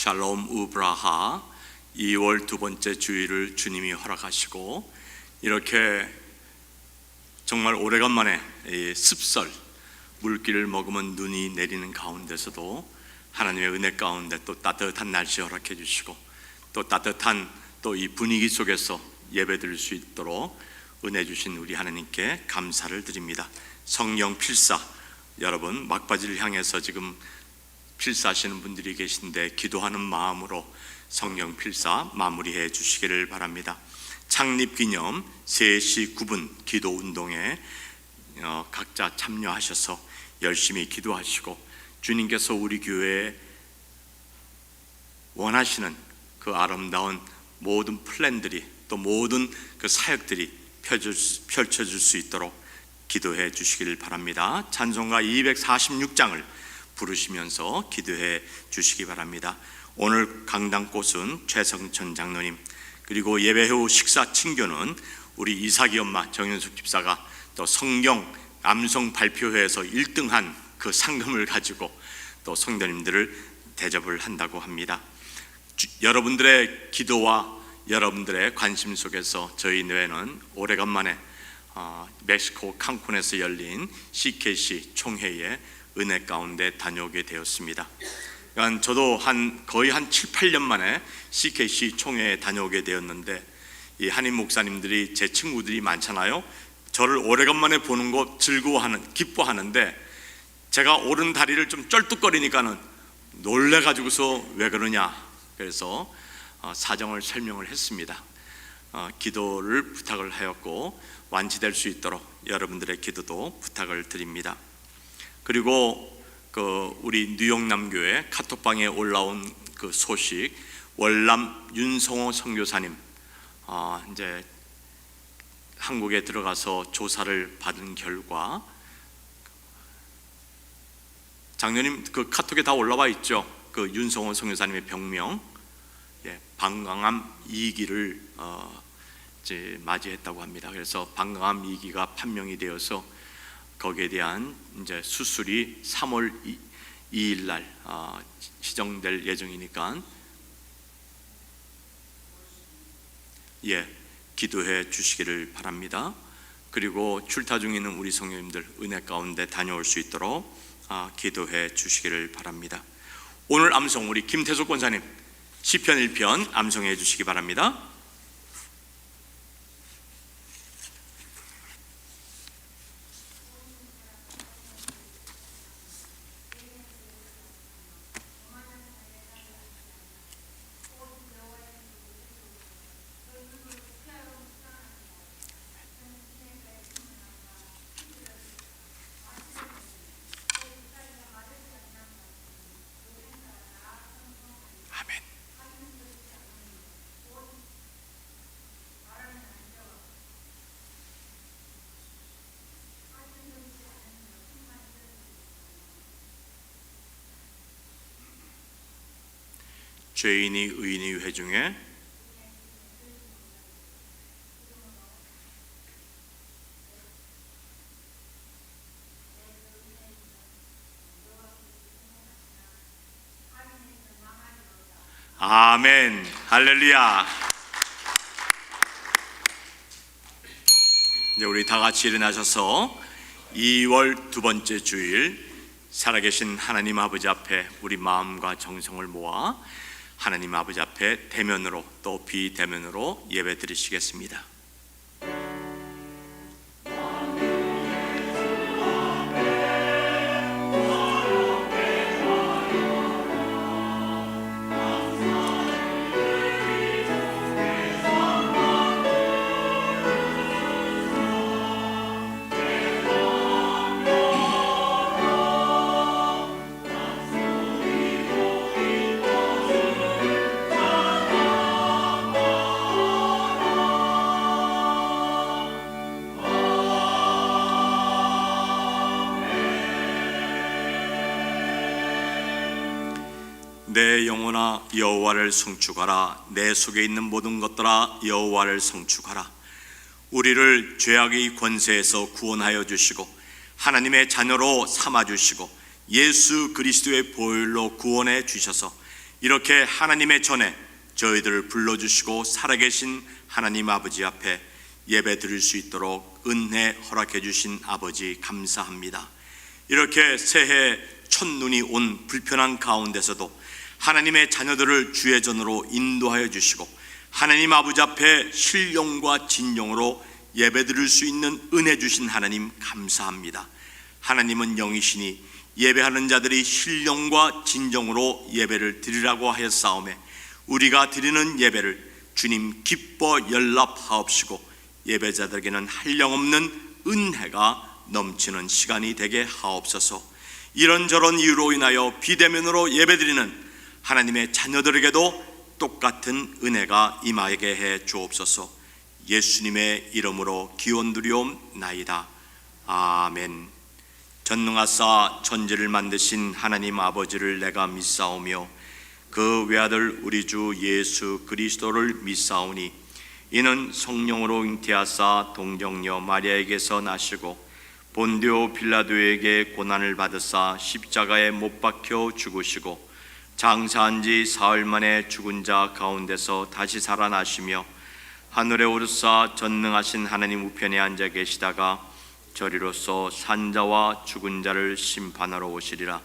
샬롬 우브라하 2월 두 번째 주일을 주님이 허락하시고 이렇게 정말 오래간만에 습설 물기를 머금은 눈이 내리는 가운데서도 하나님의 은혜 가운데 또 따뜻한 날씨 허락해 주시고 또 따뜻한 또 이 분위기 속에서 예배 드릴 수 있도록 은혜 주신 우리 하나님께 감사를 드립니다. 성령 필사, 여러분 막바지를 향해서 지금 필사하시는 분들이 계신데 기도하는 마음으로 성령 필사 마무리해 주시기를 바랍니다. 창립기념 3시 9분 기도 운동에 각자 참여하셔서 열심히 기도하시고 주님께서 우리 교회에 원하시는 그 아름다운 모든 플랜들이 또 모든 그 사역들이 펼쳐질 수 있도록 기도해 주시기를 바랍니다. 찬송가 246장을 부르시면서 기도해 주시기 바랍니다. 오늘 강당꽃은 최성천 장로님, 그리고 예배 후 식사 친교는 우리 이삭이 엄마 정윤숙 집사가 또 성경 암송 발표회에서 1등한 그 상금을 가지고 또 성도님들을 대접을 한다고 합니다. 여러분들의 기도와 여러분들의 관심 속에서 저희 교회는 오래간만에 멕시코 칸쿤에서 열린 CKC 총회에 은혜 가운데 다녀오게 되었습니다. 그러니까 저도 거의 한 7, 8년 만에 CKC 총회에 다녀오게 되었는데 이 한인 목사님들이 제 친구들이 많잖아요. 저를 오래간만에 보는 거 기뻐하는데 제가 오른 다리를 좀 쩔뚝거리니까는 놀래가지고서 왜 그러냐, 그래서 사정을 설명을 했습니다. 기도를 부탁을 하였고 완치될 수 있도록 여러분들의 기도도 부탁을 드립니다. 그리고 우리 뉴욕 남교회 카톡방에 올라온 그 소식, 월남 윤성호 선교사님 이제 한국에 들어가서 조사를 받은 결과, 장로님 그 카톡에 다 올라와 있죠. 그 윤성호 선교사님의 병명, 방광암 2기를 이제 맞이했다고 합니다. 그래서 방광암 2기가 판명이 되어서 거기에 대한 이제 수술이 3월 2일 날 시정될 예정이니까 기도해 주시기를 바랍니다. 그리고 출타 중에 있는 우리 성도님들 은혜 가운데 다녀올 수 있도록 기도해 주시기를 바랍니다. 오늘 암송 우리 김태석 권사님 시편 1편 암송해 주시기 바랍니다. 죄인이 의인의 회중에 아멘, 할렐루야. 이제 우리 다 같이 일어나셔서 2월 두 번째 주일 살아계신 하나님 아버지 앞에 우리 마음과 정성을 모아 하나님 아버지 앞에 대면으로 또 비대면으로 예배 드리시겠습니다. 내 영혼아 여호와를 송축하라. 내 속에 있는 모든 것들아 여호와를 송축하라. 우리를 죄악의 권세에서 구원하여 주시고 하나님의 자녀로 삼아 주시고 예수 그리스도의 보혈로 구원해 주셔서 이렇게 하나님의 전에 저희들을 불러주시고 살아계신 하나님 아버지 앞에 예배 드릴 수 있도록 은혜 허락해 주신 아버지 감사합니다. 이렇게 새해 첫눈이 온 불편한 가운데서도 하나님의 자녀들을 주의 전으로 인도하여 주시고 하나님 아버지 앞에 신령과 진정으로 예배 드릴 수 있는 은혜 주신 하나님 감사합니다. 하나님은 영이시니 예배하는 자들이 신령과 진정으로 예배를 드리라고 하였사오매 우리가 드리는 예배를 주님 기뻐 연락하옵시고 예배자들에게는 한량없는 은혜가 넘치는 시간이 되게 하옵소서. 이런저런 이유로 인하여 비대면으로 예배드리는 하나님의 자녀들에게도 똑같은 은혜가 임하게 해 주옵소서. 예수님의 이름으로 기원드리옵나이다. 아멘. 전능하사 천지를 만드신 하나님 아버지를 내가 믿사오며 그 외아들 우리 주 예수 그리스도를 믿사오니 이는 성령으로 잉태하사 동정녀 마리아에게서 나시고 본디오 빌라도에게 고난을 받으사 십자가에 못 박혀 죽으시고 장사한 지 사흘 만에 죽은 자 가운데서 다시 살아나시며 하늘에 오르사 전능하신 하나님 우편에 앉아 계시다가 저리로서 산자와 죽은 자를 심판하러 오시리라.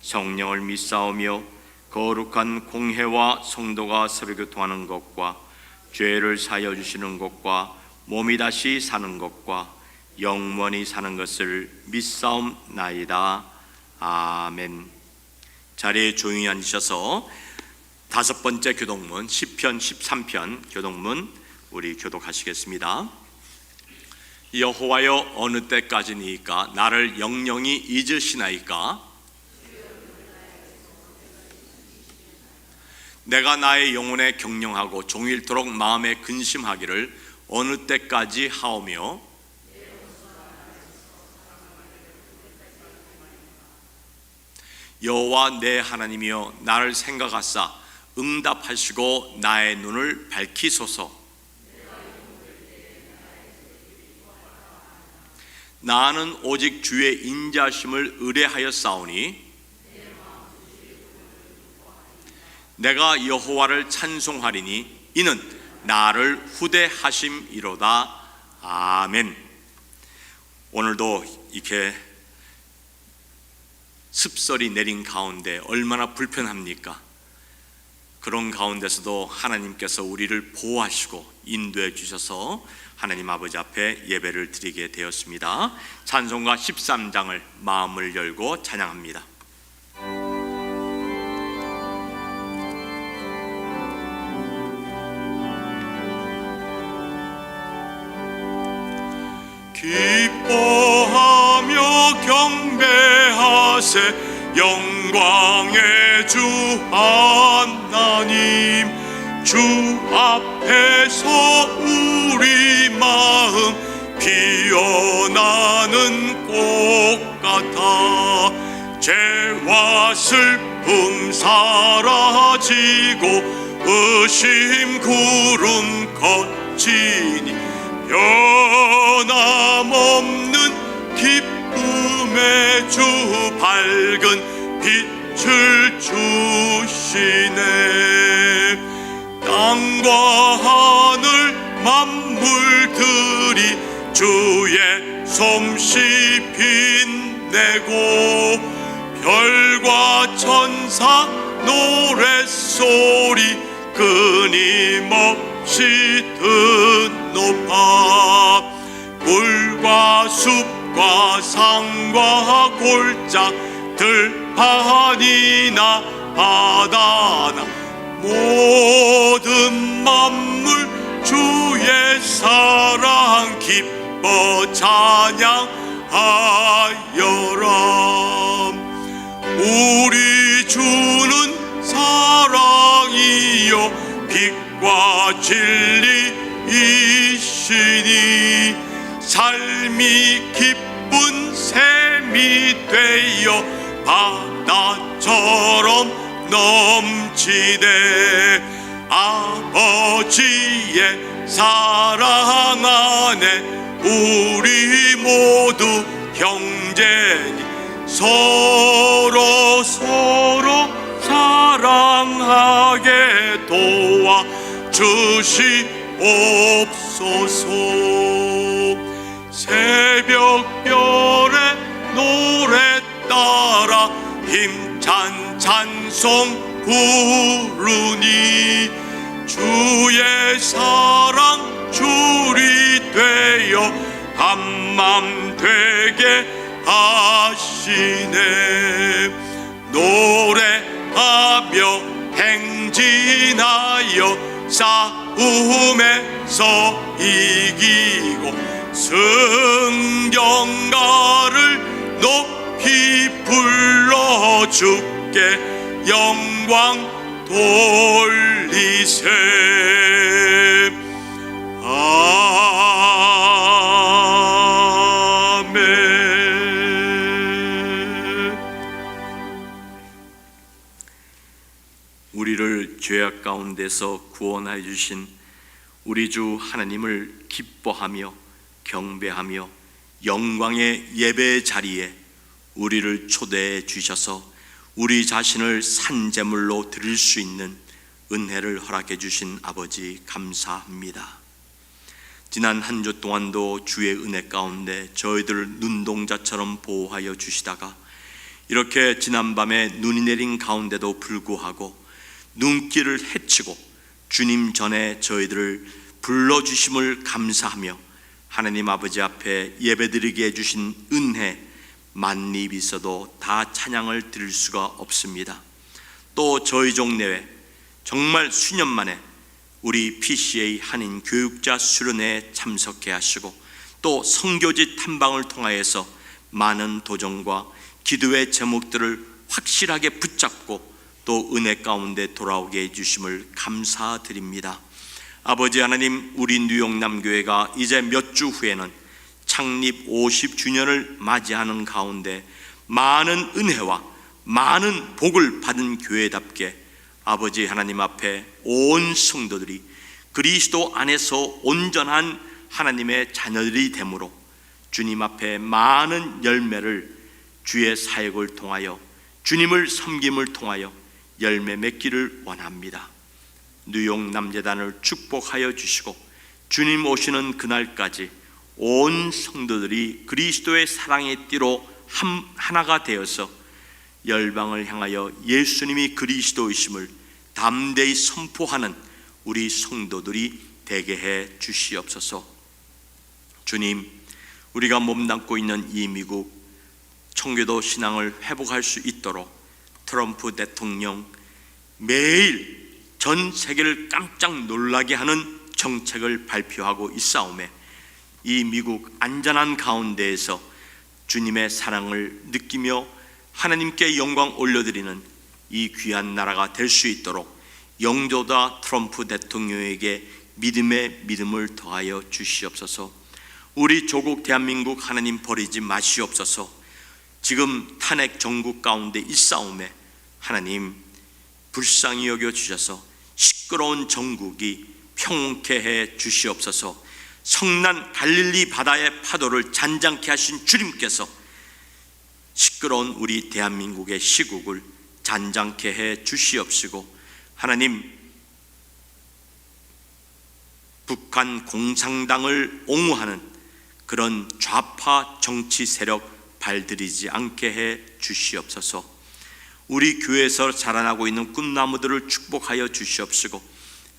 성령을 믿사오며 거룩한 공회와 성도가 서로 교통하는 것과 죄를 사하여 주시는 것과 몸이 다시 사는 것과 영원히 사는 것을 믿사옵나이다. 아멘. 자리에 조용히 앉으셔서 다섯 번째 교독문 시편 13편 교독문 우리 교독하시겠습니다. 여호와여 어느 때까지니까 나를 영영히 잊으시나이까? 내가 나의 영혼에 경영하고 종일토록 마음에 근심하기를 어느 때까지 하오며 여호와 내 하나님이여 나를 생각하사 응답하시고 나의 눈을 밝히소서. 나는 오직 주의 인자심을 의뢰하였사오니 내가 여호와를 찬송하리니 이는 나를 후대하심이로다. 아멘. 오늘도 이렇게 습설이 내린 가운데 얼마나 불편합니까? 그런 가운데서도 하나님께서 우리를 보호하시고 인도해 주셔서 하나님 아버지 앞에 예배를 드리게 되었습니다. 찬송가 13장을 마음을 열고 찬양합니다. 기뻐하며 경배하세 영광의 주 하나님. 주 앞에서 우리 마음 피어나는 꽃 같아. 죄와 슬픔 사라지고 의심 구름 거치니 변함없는 기쁨의 주 밝은 빛을 주시네. 땅과 하늘 만물들이 주의 솜씨 빛내고 별과 천사 노랫소리 끊임없이 듣높아. 꿀과 숲과 산과 골짜 들판이나 바다나 모든 만물 주의 사랑 기뻐 찬양하여라. 우리 주는 사랑이요 빛과 진리이시니 삶이 기쁜 샘이 되어 바다처럼 넘치네. 아버지의 사랑 안에 우리 모두 형제니 서로 사랑하 도와 주시옵소서. 새벽별의 노래 따라 힘찬 찬송 부르니 주의 사랑 줄이 되어 한맘 되게 하시네. 노래하며 행진하여 싸움에서 이기고 승경가를 높이 불러 주께 영광 돌리세. 우리를 죄악 가운데서 구원하여 주신 우리 주 하나님을 기뻐하며 경배하며 영광의 예배 자리에 우리를 초대해 주셔서 우리 자신을 산제물로 드릴 수 있는 은혜를 허락해 주신 아버지 감사합니다. 지난 한 주 동안도 주의 은혜 가운데 저희들을 눈동자처럼 보호하여 주시다가 이렇게 지난밤에 눈이 내린 가운데도 불구하고 눈길을 헤치고 주님 전에 저희들을 불러주심을 감사하며 하나님 아버지 앞에 예배드리게 해주신 은혜 만립 있어도 다 찬양을 드릴 수가 없습니다. 또 저희 종내에 정말 수년 만에 우리 PCA 한인 교육자 수련회에 참석해 하시고 또 선교지 탐방을 통하여서 많은 도전과 기도의 제목들을 확실하게 붙잡고 또 은혜 가운데 돌아오게 해주심을 감사드립니다. 아버지 하나님, 우리 뉴욕 남교회가 이제 몇 주 후에는 창립 50주년을 맞이하는 가운데 많은 은혜와 많은 복을 받은 교회답게 아버지 하나님 앞에 온 성도들이 그리스도 안에서 온전한 하나님의 자녀들이 되므로 주님 앞에 많은 열매를 주의 사역을 통하여 주님을 섬김을 통하여 열매 맺기를 원합니다. 뉴욕 남재단을 축복하여 주시고 주님 오시는 그날까지 온 성도들이 그리스도의 사랑의 띠로 하나가 되어서 열방을 향하여 예수님이 그리스도이심을 담대히 선포하는 우리 성도들이 되게 해 주시옵소서. 주님, 우리가 몸담고 있는 이 미국 청교도 신앙을 회복할 수 있도록 트럼프 대통령 매일 전 세계를 깜짝 놀라게 하는 정책을 발표하고 있사오매 이 미국 안전한 가운데에서 주님의 사랑을 느끼며 하나님께 영광 올려드리는 이 귀한 나라가 될 수 있도록 영조다 트럼프 대통령에게 믿음의 믿음을 더하여 주시옵소서. 우리 조국 대한민국 하나님 버리지 마시옵소서. 지금 탄핵 정국 가운데 있사오매 하나님 불쌍히 여겨 주셔서 시끄러운 정국이 평온케 해 주시옵소서. 성난 갈릴리 바다의 파도를 잔잔케 하신 주님께서 시끄러운 우리 대한민국의 시국을 잔잔케 해 주시옵시고, 하나님 북한 공산당을 옹호하는 그런 좌파 정치 세력 발들이지 않게 해 주시옵소서. 우리 교회에서 자라나고 있는 꿈나무들을 축복하여 주시옵시고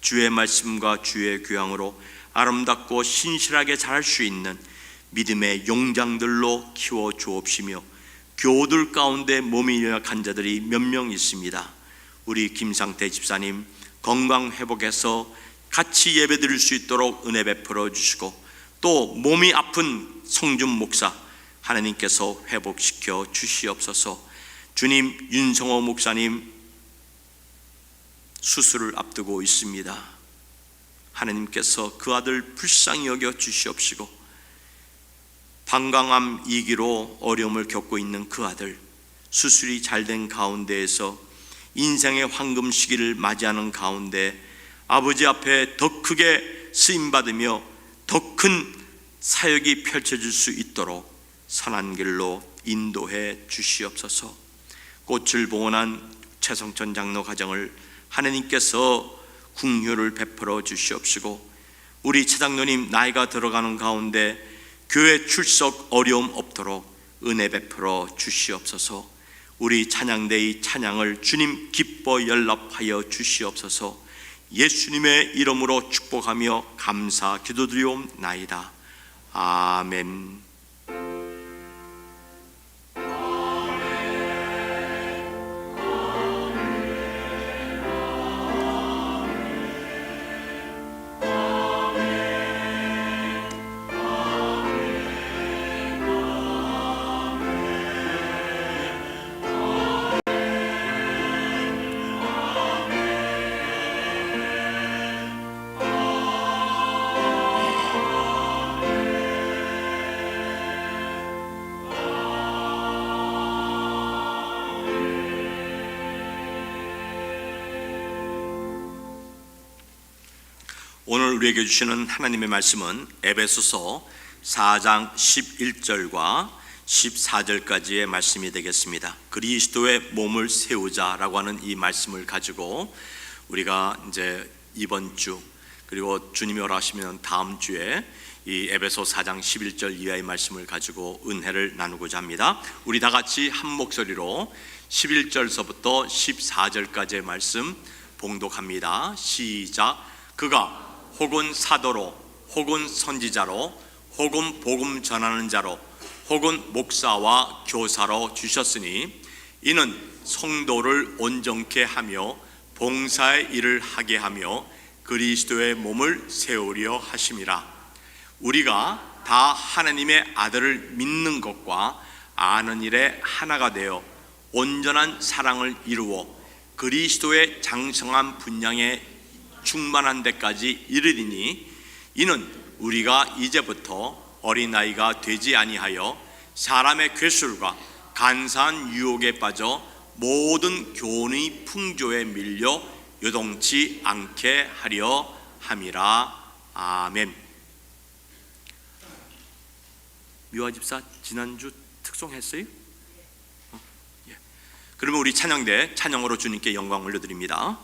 주의 말씀과 주의 교양으로 아름답고 신실하게 자랄 수 있는 믿음의 용장들로 키워 주옵시며 교우들 가운데 몸이 연약한 자들이 몇 명 있습니다. 우리 김상태 집사님 건강 회복해서 같이 예배 드릴 수 있도록 은혜 베풀어 주시고 또 몸이 아픈 성준 목사 하나님께서 회복시켜 주시옵소서. 주님, 윤성호 목사님 수술을 앞두고 있습니다. 하나님께서 그 아들 불쌍히 여겨 주시옵시고 방광암 2기로 어려움을 겪고 있는 그 아들 수술이 잘된 가운데에서 인생의 황금 시기를 맞이하는 가운데 아버지 앞에 더 크게 쓰임받으며 더 큰 사역이 펼쳐질 수 있도록 선한 길로 인도해 주시옵소서. 꽃을 봉헌한 최성천 장로 가정을 하나님께서 긍휼을 베풀어 주시옵시고, 우리 차장로님 나이가 들어가는 가운데 교회 출석 어려움 없도록 은혜 베풀어 주시옵소서. 우리 찬양대의 찬양을 주님 기뻐 연락하여 주시옵소서. 예수님의 이름으로 축복하며 감사 기도드리옵나이다. 아멘. 오늘 우리에게 주시는 하나님의 말씀은 에베소서 4장 11절과 14절까지의 말씀이 되겠습니다. 그리스도의 몸을 세우자라고 하는 이 말씀을 가지고 우리가 이제 이번 주 그리고 주님이 허락하시면 다음 주에 이 에베소 4장 11절 이하의 말씀을 가지고 은혜를 나누고자 합니다. 우리 다 같이 한 목소리로 11절서부터 14절까지의 말씀 봉독합니다. 시작. 그가 혹은 사도로 혹은 선지자로 혹은 복음 전하는 자로 혹은 목사와 교사로 주셨으니 이는 성도를 온전케 하며 봉사의 일을 하게 하며 그리스도의 몸을 세우려 하심이라. 우리가 다 하나님의 아들을 믿는 것과 아는 일에 하나가 되어 온전한 사랑을 이루어 그리스도의 장성한 분량에 충만한 데까지 이르리니 이는 우리가 이제부터 어린아이가 되지 아니하여 사람의 괴술과 간사한 유혹에 빠져 모든 교훈의 풍조에 밀려 요동치 않게 하려 함이라. 아멘. 미화 집사 지난주 특송했어요? 예. 그러면 우리 찬양대 찬양으로 주님께 영광 올려드립니다.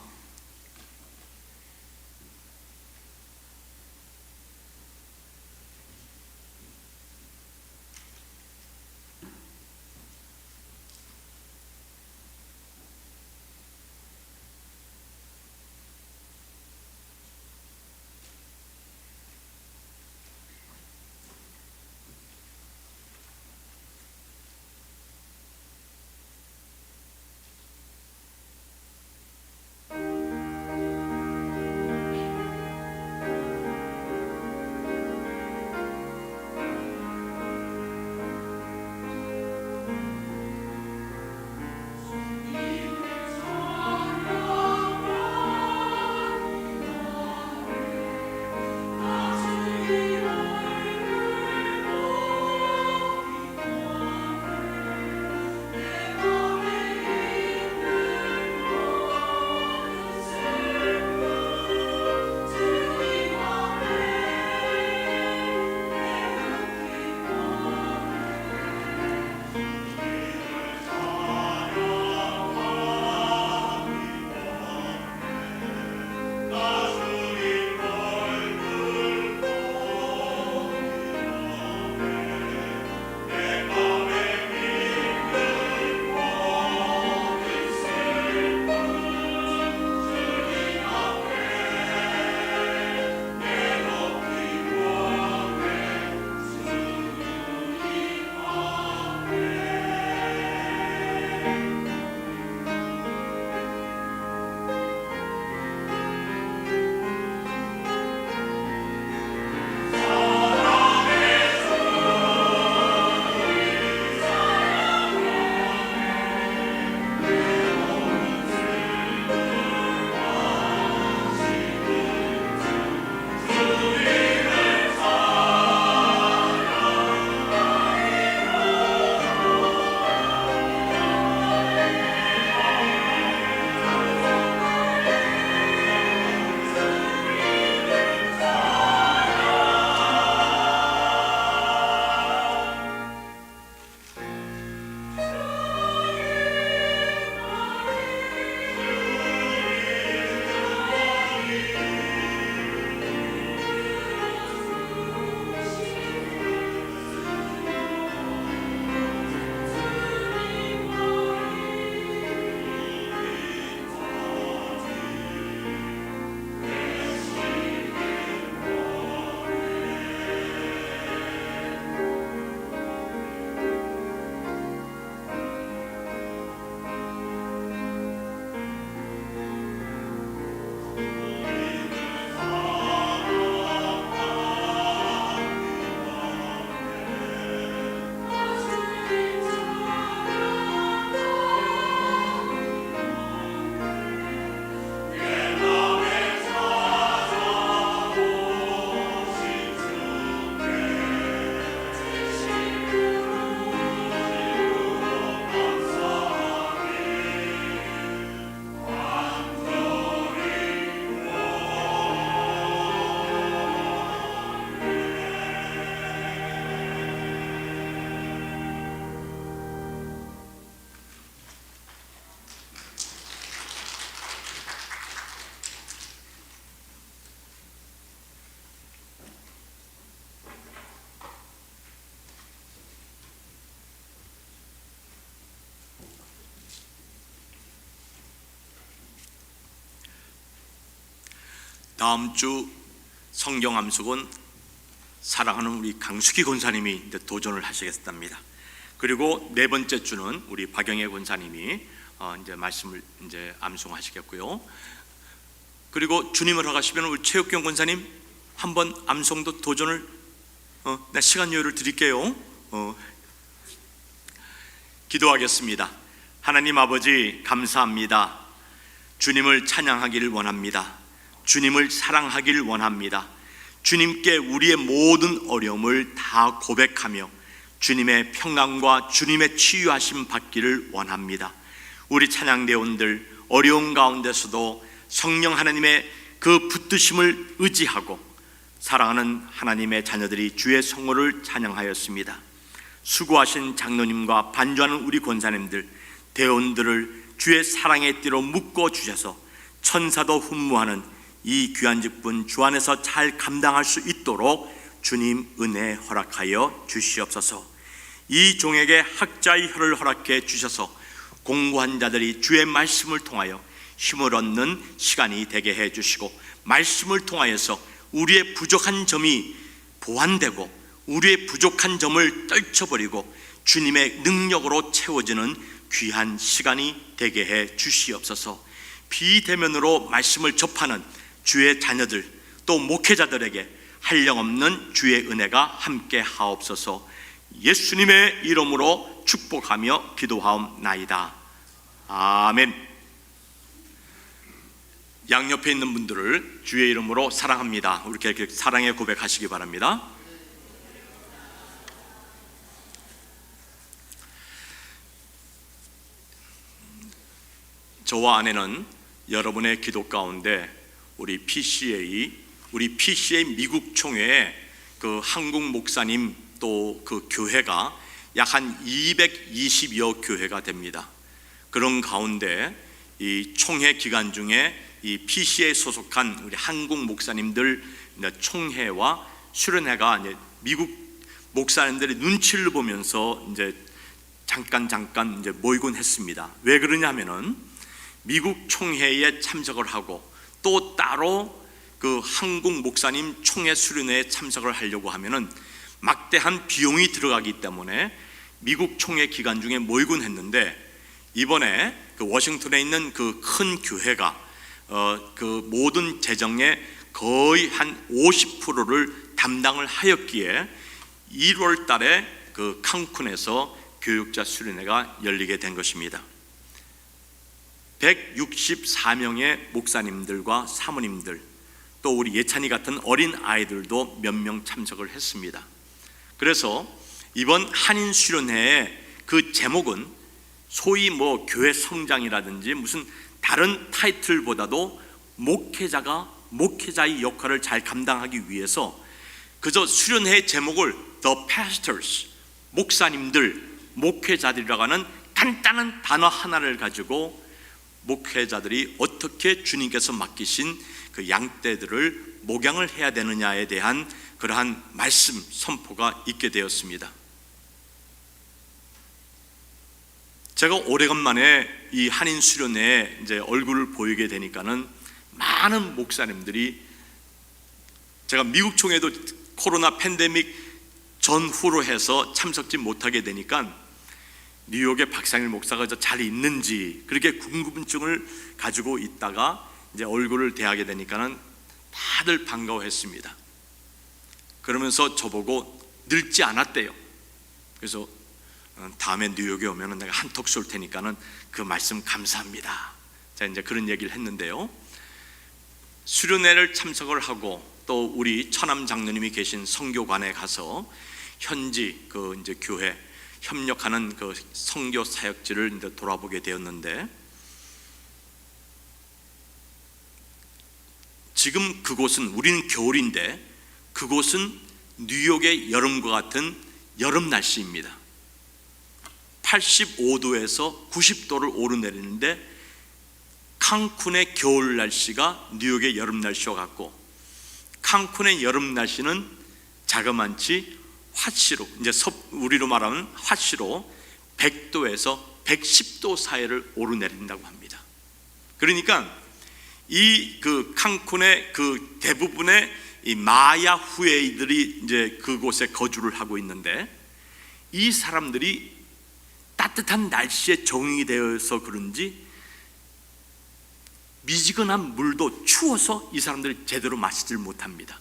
다음 주 성경 암송은 사랑하는 우리 강수기 권사님이 이제 도전을 하시겠답니다. 그리고 네 번째 주는 우리 박영애 권사님이 이제 말씀을 이제 암송하시겠고요. 그리고 주님을 허가하시면 우리 최욱경 권사님 한번 암송도 도전을 내 시간 여유를 드릴게요. 기도하겠습니다. 하나님 아버지 감사합니다. 주님을 찬양하기를 원합니다. 주님을 사랑하기를 원합니다. 주님께 우리의 모든 어려움을 다 고백하며 주님의 평강과 주님의 치유하심 받기를 원합니다. 우리 찬양대원들 어려운 가운데서도 성령 하나님의 그 붙드심을 의지하고 사랑하는 하나님의 자녀들이 주의 성호를 찬양하였습니다. 수고하신 장로님과 반주하는 우리 권사님들, 대원들을 주의 사랑의 띠로 묶어주셔서 천사도 훈무하는 이 귀한 직분 주 안에서 잘 감당할 수 있도록 주님 은혜 허락하여 주시옵소서. 이 종에게 학자의 혀를 허락해 주셔서 공부한 자들이 주의 말씀을 통하여 힘을 얻는 시간이 되게 해 주시고, 말씀을 통하여서 우리의 부족한 점이 보완되고 우리의 부족한 점을 떨쳐버리고 주님의 능력으로 채워지는 귀한 시간이 되게 해 주시옵소서. 비대면으로 말씀을 접하는 주의 자녀들 또 목회자들에게 한량없는 주의 은혜가 함께 하옵소서. 예수님의 이름으로 축복하며 기도하옵나이다. 아멘. 양옆에 있는 분들을 주의 이름으로 사랑합니다. 이렇게 사랑의 고백하시기 바랍니다. 저와 아내는 여러분의 기도 가운데 우리 PCA 미국 총회에 그 한국 목사님 또 그 교회가 약 한 220여 교회가 됩니다. 그런 가운데 이 총회 기간 중에 이 PC에 소속한 우리 한국 목사님들 총회와 수련회가 이제 미국 목사님들의 눈치를 보면서 이제 잠깐 이제 모이곤 했습니다. 왜 그러냐면은 미국 총회에 참석을 하고 또 따로 그 한국 목사님 총회 수련회에 참석을 하려고 하면은 막대한 비용이 들어가기 때문에 미국 총회 기간 중에 모이곤 했는데, 이번에 그 워싱턴에 있는 그 큰 교회가 그 모든 재정의 거의 한 50%를 담당을 하였기에 1월 달에 그 칸쿤에서 교육자 수련회가 열리게 된 것입니다. 164명의 목사님들과 사모님들 또 우리 예찬이 같은 어린 아이들도 몇 명 참석을 했습니다. 그래서 이번 한인 수련회의 그 제목은 소위 뭐 교회 성장이라든지 무슨 다른 타이틀보다도 목회자의 역할을 잘 감당하기 위해서 그저 수련회의 제목을 The Pastors, 목사님들, 목회자들이라고 하는 간단한 단어 하나를 가지고 목회자들이 어떻게 주님께서 맡기신 그 양떼들을 목양을 해야 되느냐에 대한 그러한 말씀 선포가 있게 되었습니다. 제가 오래간만에 이 한인 수련회에 이제 얼굴을 보이게 되니까는 많은 목사님들이, 제가 미국 총회도 코로나 팬데믹 전후로 해서 참석지 못하게 되니까 뉴욕의 박상일 목사가 잘 있는지 그렇게 궁금증을 가지고 있다가 이제 얼굴을 대하게 되니까는 다들 반가워했습니다. 그러면서 저보고 늙지 않았대요. 그래서 다음에 뉴욕에 오면은 내가 한턱 쏠 테니까는 그 말씀 감사합니다. 자, 이제 그런 얘기를 했는데요. 수련회를 참석을 하고 또 우리 처남 장로님이 계신 선교관에 가서 현지 그 이제 교회 협력하는 그 선교 사역지를 이제 돌아보게 되었는데, 지금 그곳은, 우리는 겨울인데 그곳은 뉴욕의 여름과 같은 여름 날씨입니다. 85도에서 90도를 오르내리는데 칸쿤의 겨울 날씨가 뉴욕의 여름 날씨와 같고, 칸쿤의 여름 날씨는 자그만치 화씨로, 이제 우리로 말하면 화씨로 100도에서 110도 사이를 오르내린다고 합니다. 그러니까 이 그 칸쿤의 그 대부분의 이 마야 후에이들이 이제 그곳에 거주를 하고 있는데, 이 사람들이 따뜻한 날씨에 적응이 되어서 그런지 미지근한 물도 추워서 이 사람들이 제대로 마시질 못합니다.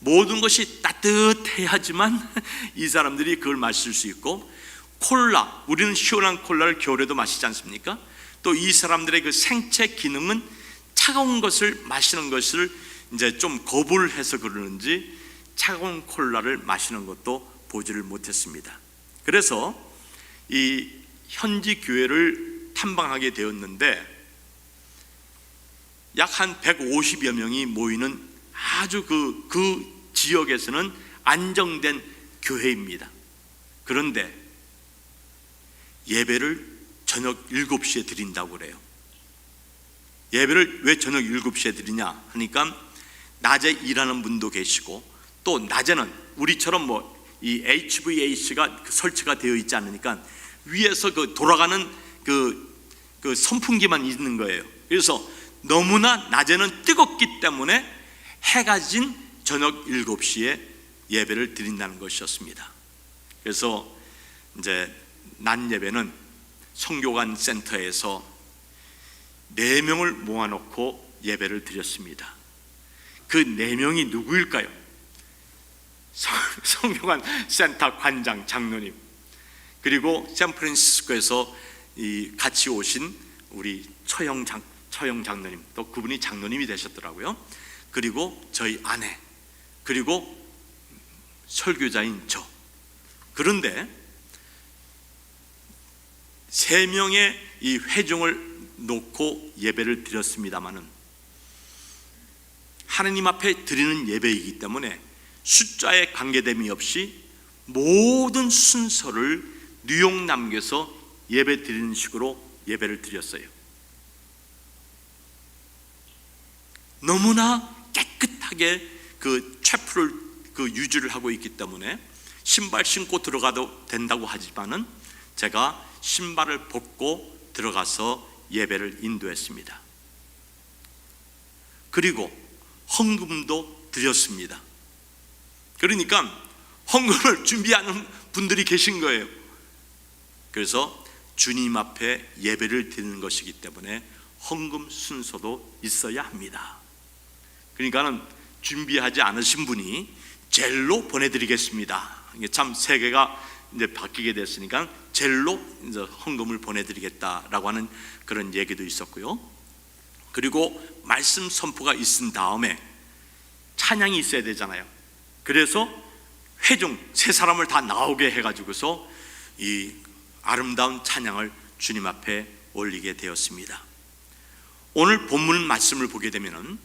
모든 것이 따뜻해야지만 이 사람들이 그걸 마실 수 있고, 콜라, 우리는 시원한 콜라를 겨울에도 마시지 않습니까? 또 이 사람들의 그 생체 기능은 차가운 것을 마시는 것을 이제 좀 거부를 해서 그러는지 차가운 콜라를 마시는 것도 보지를 못했습니다. 그래서 이 현지 교회를 탐방하게 되었는데, 약 한 150여 명이 모이는 아주 그 지역에서는 안정된 교회입니다. 그런데 예배를 저녁 7시에 드린다고 그래요. 예배를 왜 저녁 7시에 드리냐 하니까, 낮에 일하는 분도 계시고, 또 낮에는 우리처럼 뭐 이 HVAC가 설치가 되어 있지 않으니까 위에서 그 돌아가는 그 선풍기만 있는 거예요. 그래서 너무나 낮에는 뜨겁기 때문에 해가 진 저녁 7시에 예배를 드린다는 것이었습니다. 그래서 이제 낮 예배는 성교관 센터에서 4명을 모아놓고 예배를 드렸습니다. 그 4명이 누구일까요? 성교관 센터 관장 장로님, 그리고 샌프란시스코에서 같이 오신 우리 처영 장로님, 또 그분이 장로님이 되셨더라고요. 그리고 저희 아내, 그리고 설교자인 저. 그런데 3명의 이 회중을 놓고 예배를 드렸습니다마는, 하느님 앞에 드리는 예배이기 때문에 숫자에 관계됨이 없이 모든 순서를 뉴욕 남겨서 예배 드리는 식으로 예배를 드렸어요. 너무나 깨끗하게 그 채플을 유지를 하고 있기 때문에 신발 신고 들어가도 된다고 하지만은 제가 신발을 벗고 들어가서 예배를 인도했습니다. 그리고 헌금도 드렸습니다. 그러니까 헌금을 준비하는 분들이 계신 거예요. 그래서 주님 앞에 예배를 드리는 것이기 때문에 헌금 순서도 있어야 합니다. 그러니까는 준비하지 않으신 분이 젤로 보내드리겠습니다. 이게 참 세계가 이제 바뀌게 됐으니까 젤로 이제 헌금을 보내드리겠다라고 하는 그런 얘기도 있었고요. 그리고 말씀 선포가 있은 다음에 찬양이 있어야 되잖아요. 그래서 회중 3사람을 다 나오게 해가지고서 이 아름다운 찬양을 주님 앞에 올리게 되었습니다. 오늘 본문 말씀을 보게 되면은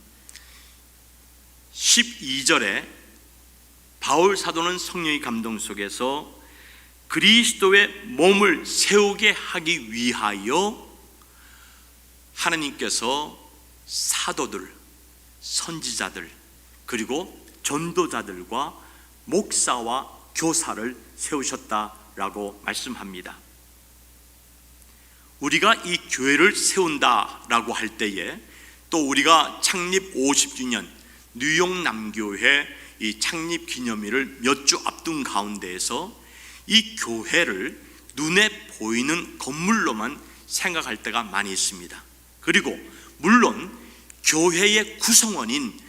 12절에 바울 사도는 성령의 감동 속에서 그리스도의 몸을 세우게 하기 위하여 하나님께서 사도들, 선지자들, 그리고 전도자들과 목사와 교사를 세우셨다라고 말씀합니다. 우리가 이 교회를 세운다라고 할 때에, 또 우리가 창립 50주년 뉴욕 남교회 이 창립 기념일을 몇 주 앞둔 가운데에서 이 교회를 눈에 보이는 건물로만 생각할 때가 많이 있습니다. 그리고 물론 교회의 구성원인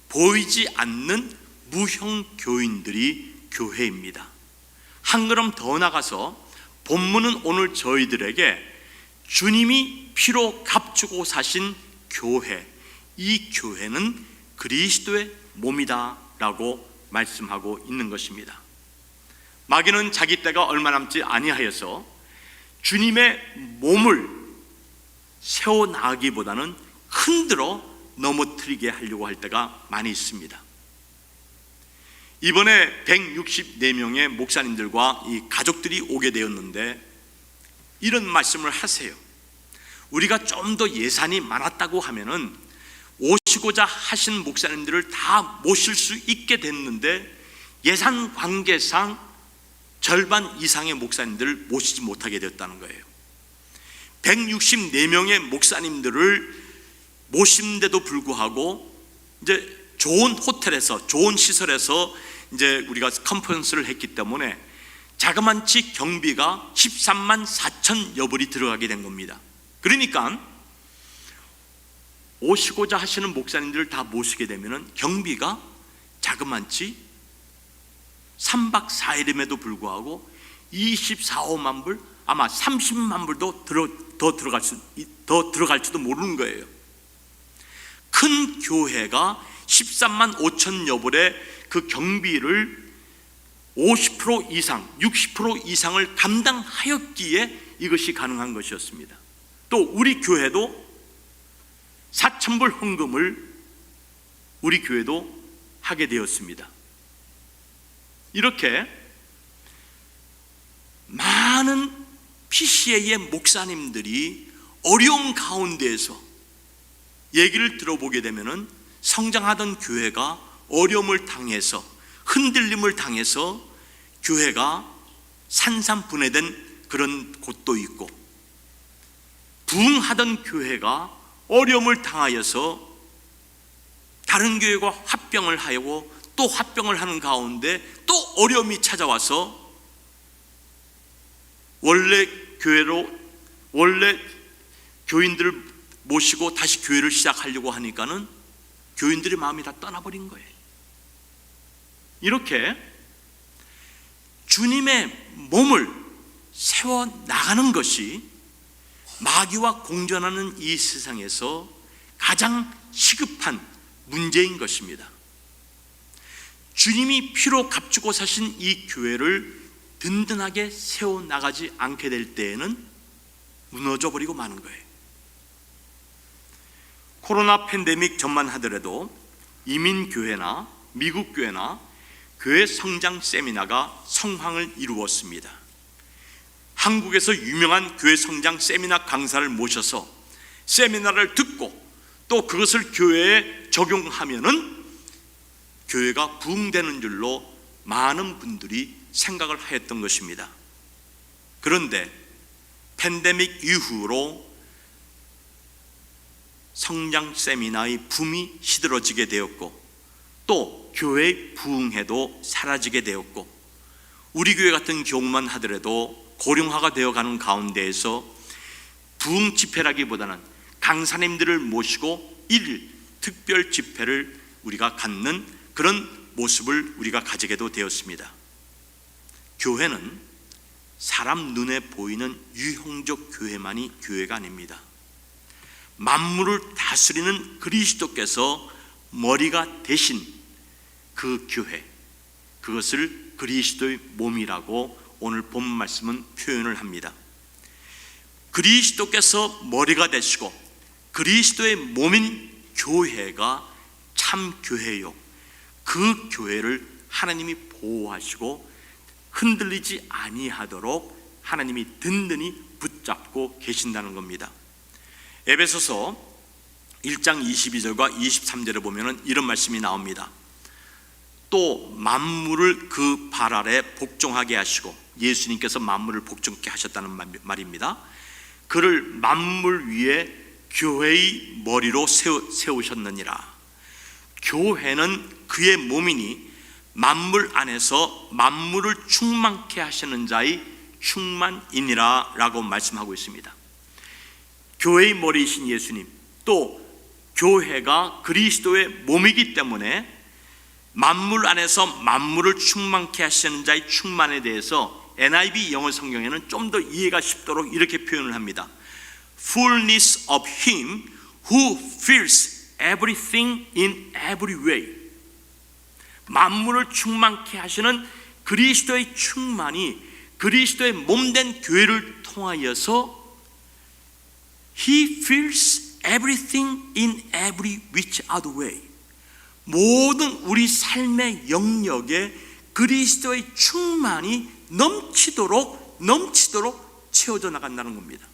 보이지 않는 무형 교인들이 교회입니다. 한 걸음 더 나가서 본문은 오늘 저희들에게 주님이 피로 값주고 사신 교회, 이 교회는 그리스도의 몸이다 라고 말씀하고 있는 것입니다. 마귀는 자기 때가 얼마 남지 아니하여서 주님의 몸을 세워나가기보다는 흔들어 넘어뜨리게 하려고 할 때가 많이 있습니다. 이번에 164명의 목사님들과 이 가족들이 오게 되었는데 이런 말씀을 하세요. 우리가 좀 더 예산이 많았다고 하면은 오시고자 하신 목사님들을 다 모실 수 있게 됐는데 예산 관계상 절반 이상의 목사님들을 모시지 못하게 되었다는 거예요. 164명의 목사님들을 모시는데도 불구하고 이제 좋은 호텔에서, 좋은 시설에서 이제 우리가 컨퍼런스를 했기 때문에 자그만치 경비가 13만 4천여 불이 들어가게 된 겁니다. 그러니까 오시고자 하시는 목사님들을 다 모시게 되면 경비가 자그만치 3박 4일임에도 불구하고 24~25만 불, 아마 30만 불도 더 들어갈지도 모르는 거예요. 큰 교회가 13만 5천여 불의 그 경비를 50% 이상, 60% 이상을 감당하였기에 이것이 가능한 것이었습니다. 또 우리 교회도 4,000불 헌금을 우리 교회도 하게 되었습니다. 이렇게 많은 PCA의 목사님들이 어려운 가운데에서 얘기를 들어보게 되면은 성장하던 교회가 어려움을 당해서, 흔들림을 당해서 교회가 산산분해된 그런 곳도 있고, 부흥하던 교회가 어려움을 당하여서 다른 교회와 합병을 하고 또 합병을 하는 가운데 또 어려움이 찾아와서 원래 교인들을 모시고 다시 교회를 시작하려고 하니까는 교인들의 마음이 다 떠나버린 거예요. 이렇게 주님의 몸을 세워 나가는 것이 마귀와 공존하는 이 세상에서 가장 시급한 문제인 것입니다. 주님이 피로 값주고 사신 이 교회를 든든하게 세워 나가지 않게 될 때에는 무너져 버리고 마는 거예요. 코로나 팬데믹 전만 하더라도 이민교회나 미국교회나 교회 성장 세미나가 성황을 이루었습니다. 한국에서 유명한 교회 성장 세미나 강사를 모셔서 세미나를 듣고 또 그것을 교회에 적용하면은 교회가 부흥되는 줄로 많은 분들이 생각을 하였던 것입니다. 그런데 팬데믹 이후로 성장 세미나의 붐이 시들어지게 되었고 또 교회의 부흥회도 사라지게 되었고, 우리 교회 같은 경우만 하더라도 고령화가 되어가는 가운데에서 부흥 집회라기보다는 강사님들을 모시고 일일 특별 집회를 우리가 갖는 그런 모습을 우리가 가지게도 되었습니다. 교회는 사람 눈에 보이는 유형적 교회만이 교회가 아닙니다. 만물을 다스리는 그리스도께서 머리가 되신 그 교회, 그것을 그리스도의 몸이라고 오늘 본 말씀은 표현을 합니다. 그리스도께서 머리가 되시고 그리스도의 몸인 교회가 참 교회요, 그 교회를 하나님이 보호하시고 흔들리지 아니하도록 하나님이 든든히 붙잡고 계신다는 겁니다. 에베소서 1장 22절과 23절에 보면 이런 말씀이 나옵니다. 또 만물을 그 발 아래 복종하게 하시고, 예수님께서 만물을 복종케 하셨다는 말입니다. 그를 만물 위에 교회의 머리로 세우셨느니라. 교회는 그의 몸이니 만물 안에서 만물을 충만케 하시는 자의 충만이니라 라고 말씀하고 있습니다. 교회의 머리이신 예수님, 또 교회가 그리스도의 몸이기 때문에 만물 안에서 만물을 충만케 하시는 자의 충만에 대해서 NIV 영어 성경에는 좀 더 이해가 쉽도록 이렇게 표현을 합니다. Fullness of Him who fills everything in every way. 만물을 충만케 하시는 그리스도의 충만이 그리스도의 몸된 교회를 통하여서 He fills everything in every which other way. 모든 우리 삶의 영역에 그리스도의 충만이 넘치도록 채워져 나간다는 겁니다.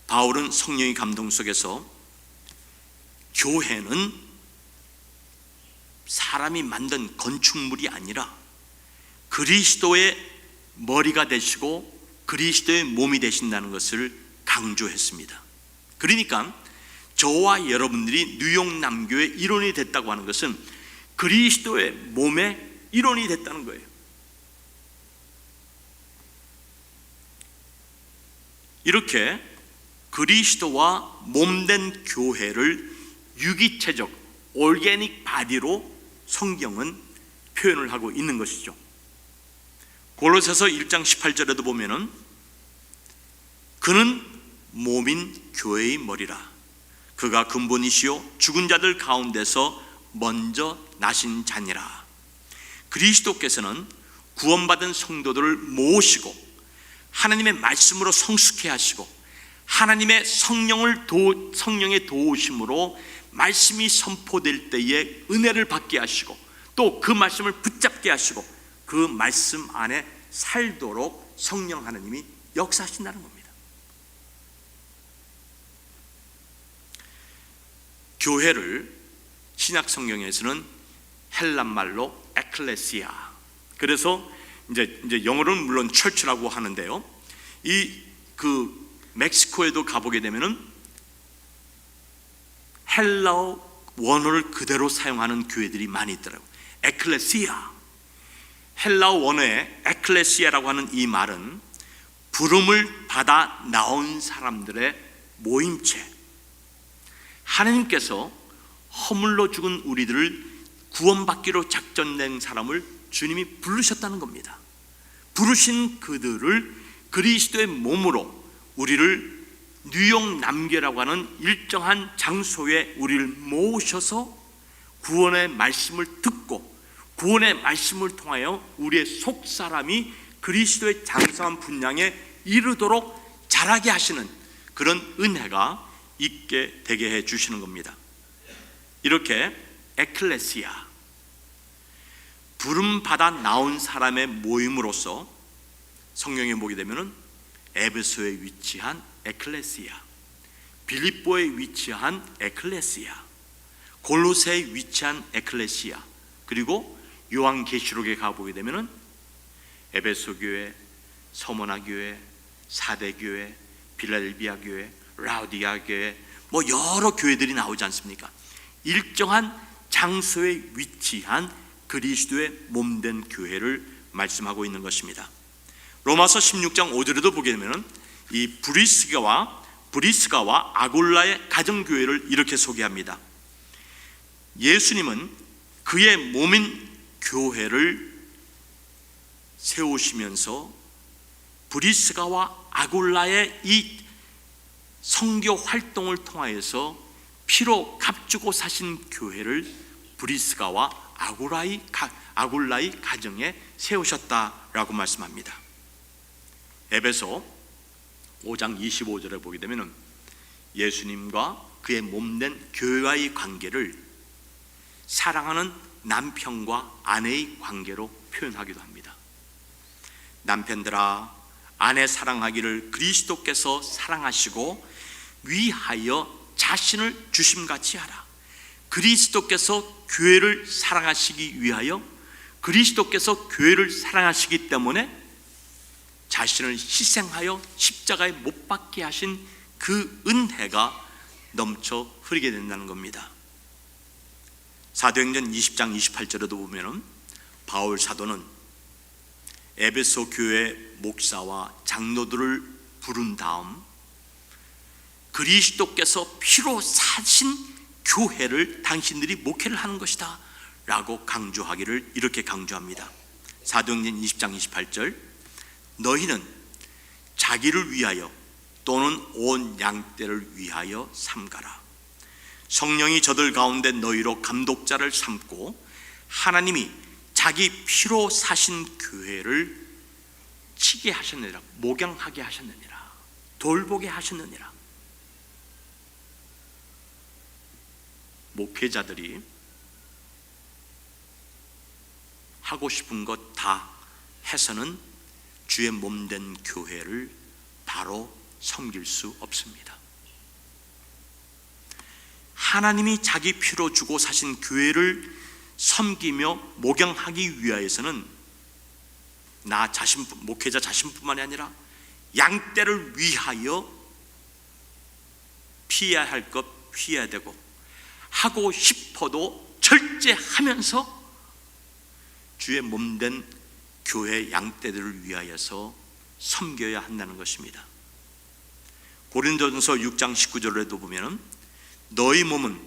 바울은 성령의 감동 속에서 교회는 사람이 만든 건축물이 아니라 그리스도의 머리가 되시고 그리스도의 몸이 되신다는 것을 강조했습니다. 그러니까 저와 여러분들이 뉴욕 남교의 일원이 됐다고 하는 것은 그리스도의 몸의 일원이 됐다는 거예요. 이렇게 그리스도와 몸된 교회를 유기체적 올게닉 바디로 성경은 표현을 하고 있는 것이죠. 골로새서 1장 18절에도 보면은 그는 몸인 교회의 머리라. 그가 근본이시요 죽은 자들 가운데서 먼저 나신 자니라. 그리스도께서는 구원받은 성도들을 모으시고 하나님의 말씀으로 성숙해 하시고 하나님의 성령의 도우심으로 말씀이 선포될 때에 은혜를 받게 하시고 또 그 말씀을 붙잡게 하시고 그 말씀 안에 살도록 성령 하나님이 역사하신다는 겁니다. 교회를 신약 성경에서는 헬란 말로 에클레시아, 그래서 이제 영어로는 물론 철치라고 하는데요, 그 멕시코에도 가보게 되면은 헬라어 원어를 그대로 사용하는 교회들이 많이 있더라고요. 에클레시아, 헬라어 원어의 에클레시아라고 하는 이 말은 부름을 받아 나온 사람들의 모임체, 하나님께서 허물로 죽은 우리들을 구원받기로 작정된 사람을 주님이 부르셨다는 겁니다. 부르신 그들을 그리스도의 몸으로 우리를 뉴욕 남교라고 하는 일정한 장소에 우리를 모으셔서 구원의 말씀을 듣고 구원의 말씀을 통하여 우리의 속사람이 그리스도의 장성한 분량에 이르도록 자라게 하시는 그런 은혜가 있게 되게 해 주시는 겁니다. 이렇게 에클레시아, 부름받아 나온 사람의 모임으로서 성경에 보게 되면은 에베소에 위치한 에클레시아, 빌립보에 위치한 에클레시아, 골로새에 위치한 에클레시아, 그리고 요한계시록에 가보게 되면은 에베소 교회, 서머나 교회, 사대 교회, 빌라델비아 교회, 라우디아 교회, 뭐 여러 교회들이 나오지 않습니까? 일정한 장소에 위치한 그리스도의 몸된 교회를 말씀하고 있는 것입니다. 로마서 16장 5절에도 보게 되면 이 브리스가와 아굴라의 가정교회를 이렇게 소개합니다. 예수님은 그의 몸인 교회를 세우시면서 브리스가와 아굴라의 이 선교 활동을 통하여서 피로 값주고 사신 교회를 브리스가와 아굴라의 가정에 세우셨다라고 말씀합니다. 에베소 5장 25절에 보게 되면 예수님과 그의 몸된 교회와의 관계를 사랑하는 남편과 아내의 관계로 표현하기도 합니다. 남편들아, 아내 사랑하기를 그리스도께서 사랑하시고 위하여 자신을 주심같이 하라. 그리스도께서 교회를 사랑하시기 위하여, 그리스도께서 교회를 사랑하시기 때문에 자신을 희생하여 십자가에 못 박게 하신 그 은혜가 넘쳐 흐르게 된다는 겁니다. 사도행전 20장 28절에도 보면은 바울 사도는 에베소 교회 목사와 장로들을 부른 다음 그리스도께서 피로 사신 교회를 당신들이 목회를 하는 것이다 라고 강조하기를 이렇게 강조합니다. 사도행전 20장 28절, 너희는 자기를 위하여 또는 온 양떼를 위하여 삼가라. 성령이 저들 가운데 너희로 감독자를 삼고 하나님이 자기 피로 사신 교회를 치게 하셨느니라, 목양하게 하셨느니라, 돌보게 하셨느니라. 목회자들이 하고 싶은 것 다 해서는 주의 몸된 교회를 바로 섬길 수 없습니다. 하나님이 자기 피로 주고 사신 교회를 섬기며 목양하기 위하여서는 나 자신, 목회자 자신뿐만이 아니라 양떼를 위하여 피해야 할 것 피해야 되고, 하고 싶어도 절제하면서 주의 몸된 교회 양떼들을 위하여서 섬겨야 한다는 것입니다. 고린도전서 6장 19절에도 보면은 너희 몸은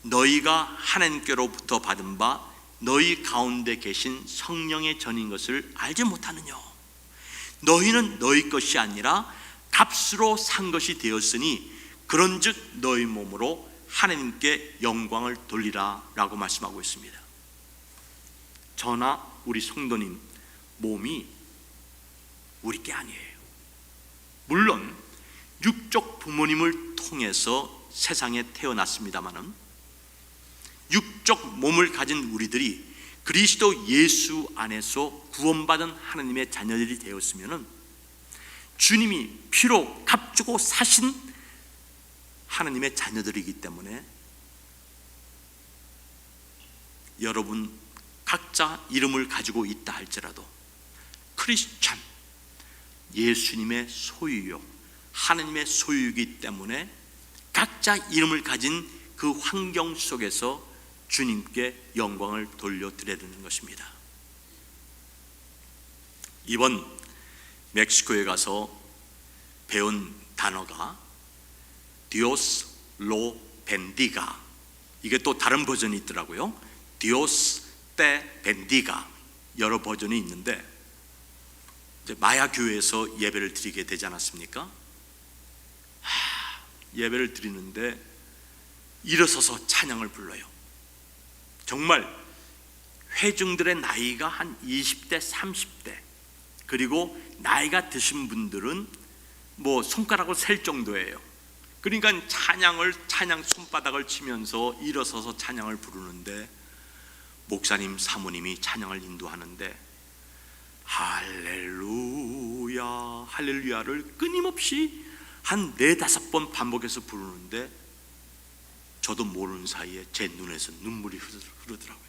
너희가 하나님께로부터 받은 바 너희 가운데 계신 성령의 전인 것을 알지 못하느냐. 너희는 너희 것이 아니라 값으로 산 것이 되었으니 그런즉 너희 몸으로 하나님께 영광을 돌리라 라고 말씀하고 있습니다. 저나 우리 성도님 몸이 우리 게 아니에요. 물론 육적 부모님을 통해서 세상에 태어났습니다마는 육적 몸을 가진 우리들이 그리스도 예수 안에서 구원받은 하나님의 자녀들이 되었으면 주님이 피로 값주고 사신 하나님의 자녀들이기 때문에 여러분 각자 이름을 가지고 있다 할지라도 크리스찬, 예수님의 소유요, 하나님의 소유이기 때문에 각자 이름을 가진 그 환경 속에서 주님께 영광을 돌려드려야 되는 것입니다. 이번 멕시코에 가서 배운 단어가 디오스 로 벤디가, 이게 또 다른 버전이 있더라고요. 디오스 테 벤디가, 여러 버전이 있는데 이제 마야 교회에서 예배를 드리게 되지 않았습니까? 예배를 드리는데 일어서서 찬양을 불러요. 정말 회중들의 나이가 한 20대, 30대, 그리고 나이가 드신 분들은 뭐 손가락을 셀 정도예요. 그러니까 찬양 손바닥을 치면서 일어서서 찬양을 부르는데 목사님, 사모님이 찬양을 인도하는데 할렐루야, 할렐루야를 끊임없이 한 4-5번 반복해서 부르는데 저도 모르는 사이에 제 눈에서 눈물이 흐르더라고요.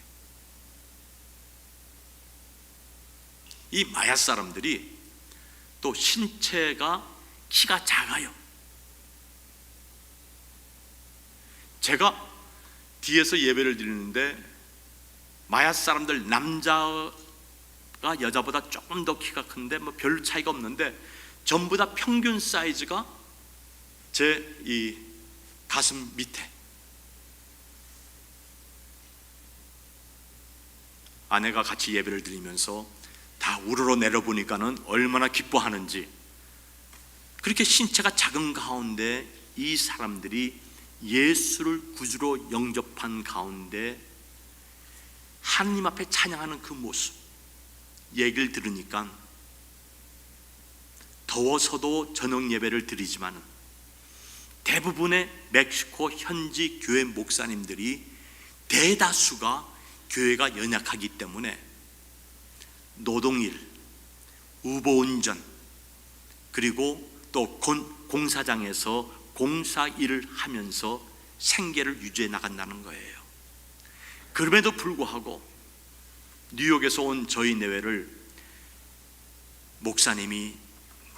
이 마야 사람들이 또 신체가 키가 작아요. 제가 뒤에서 예배를 드리는데 마야 사람들 남자가 여자보다 조금 더 키가 큰데 뭐 별 차이가 없는데 전부 다 평균 사이즈가 제 이 가슴 밑에. 아내가 같이 예배를 드리면서 다 우러러 내려보니까는 얼마나 기뻐하는지. 그렇게 신체가 작은 가운데 이 사람들이 예수를 구주로 영접한 가운데 하나님 앞에 찬양하는 그 모습, 얘기를 들으니까 더워서도 저녁 예배를 드리지만 대부분의 멕시코 현지 교회 목사님들이 대다수가 교회가 연약하기 때문에 노동일, 우보운전, 그리고 또 공사장에서 공사 일을 하면서 생계를 유지해 나간다는 거예요. 그럼에도 불구하고 뉴욕에서 온 저희 내외를 목사님이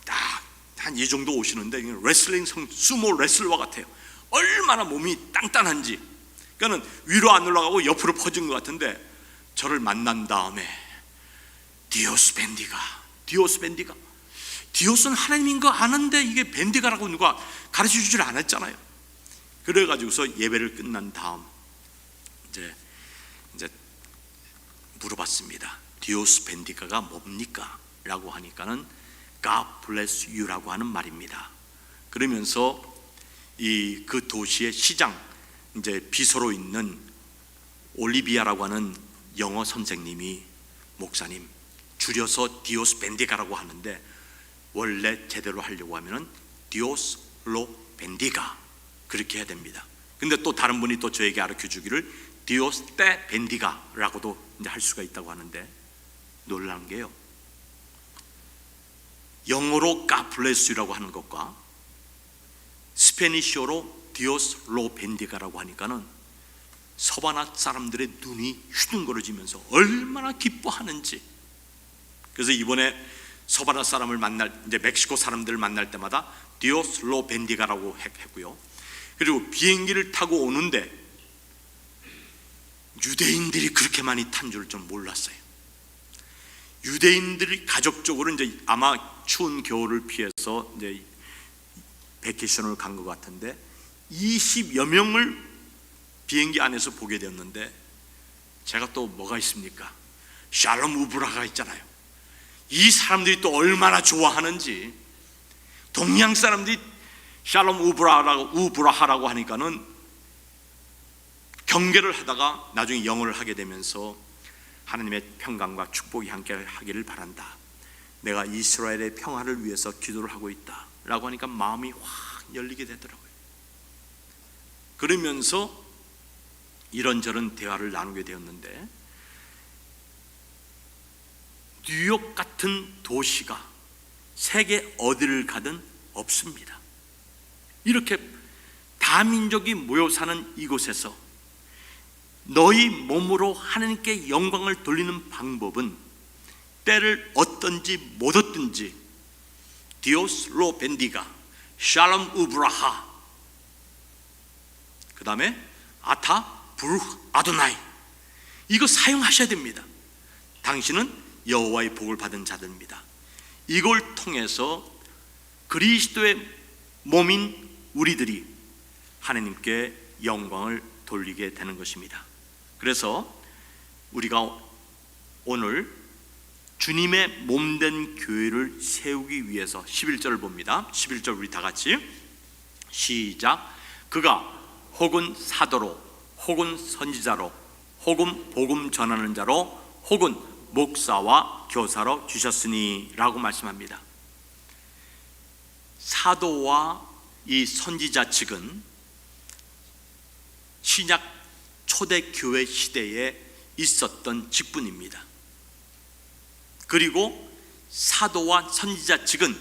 딱 한 이 정도 오시는데 레슬링 수모 레슬러 같아요. 얼마나 몸이 단단한지. 그러니까 위로 안 올라가고 옆으로 퍼진 것 같은데 저를 만난 다음에 디오스 벤디가, 디오스는 하나님인 거 아는데 이게 벤디가라고 누가 가르쳐 주질 않았잖아요. 그래가지고서 예배를 끝난 다음 이제 물어봤습니다. 디오스 벤디가가 뭡니까? 라고 하니까는 God bless you라고 하는 말입니다. 그러면서 그 도시의 시장 이제 비서로 있는 올리비아라고 하는 영어 선생님이 목사님 줄여서 디오스 벤디가라고 하는데 원래 제대로 하려고 하면은 디오스 로 벤디가 그렇게 해야 됩니다. 근데 또 다른 분이 또 저에게 가르쳐 주기를 디오스 테 벤디가라고도 이제 할 수가 있다고 하는데 놀라운 게요, 영어로 God bless you라고 하는 것과 스페니쉬어로 디오스 로 벤디가라고 하니까는 서바나 사람들의 눈이 휘둥그러지면서 얼마나 기뻐하는지. 그래서 이번에 서바나 사람을 이제 멕시코 사람들을 만날 때마다 디오스 로 벤디가라고 했고요. 그리고 비행기를 타고 오는데 유대인들이 그렇게 많이 탄 줄 좀 몰랐어요. 유대인들이 가족적으로 이제 아마 추운 겨울을 피해서 이제 베케이션을 간 것 같은데 20여 명을 비행기 안에서 보게 되었는데, 제가 또 뭐가 있습니까? 샬롬 우브라가 있잖아요. 이 사람들이 또 얼마나 좋아하는지, 동양 사람들이 샬롬 우브라하라고 하니까는 경계를 하다가 나중에 영어를 하게 되면서 하나님의 평강과 축복이 함께 하기를 바란다, 내가 이스라엘의 평화를 위해서 기도를 하고 있다 라고 하니까 마음이 확 열리게 되더라고요. 그러면서 이런저런 대화를 나누게 되었는데, 뉴욕 같은 도시가 세계 어디를 가든 없습니다. 이렇게 다민족이 모여 사는 이곳에서 너희 몸으로 하나님께 영광을 돌리는 방법은 때를 얻든지 못 얻든지 디오스 로 벤디가, 샬롬 우브라하, 그 다음에 아타 부르흐 아도나이, 이거 사용하셔야 됩니다. 당신은 여호와의 복을 받은 자들입니다. 이걸 통해서 그리스도의 몸인 우리들이 하나님께 영광을 돌리게 되는 것입니다. 그래서 우리가 오늘 주님의 몸된 교회를 세우기 위해서 11절을 봅니다. 11절 우리 다 같이 시작. 그가 혹은 사도로, 혹은 선지자로, 혹은 복음 전하는 자로, 혹은 목사와 교사로 주셨으니 라고 말씀합니다. 사도와 이 선지자 측은 신약 초대교회 시대에 있었던 직분입니다. 그리고 사도와 선지자 측은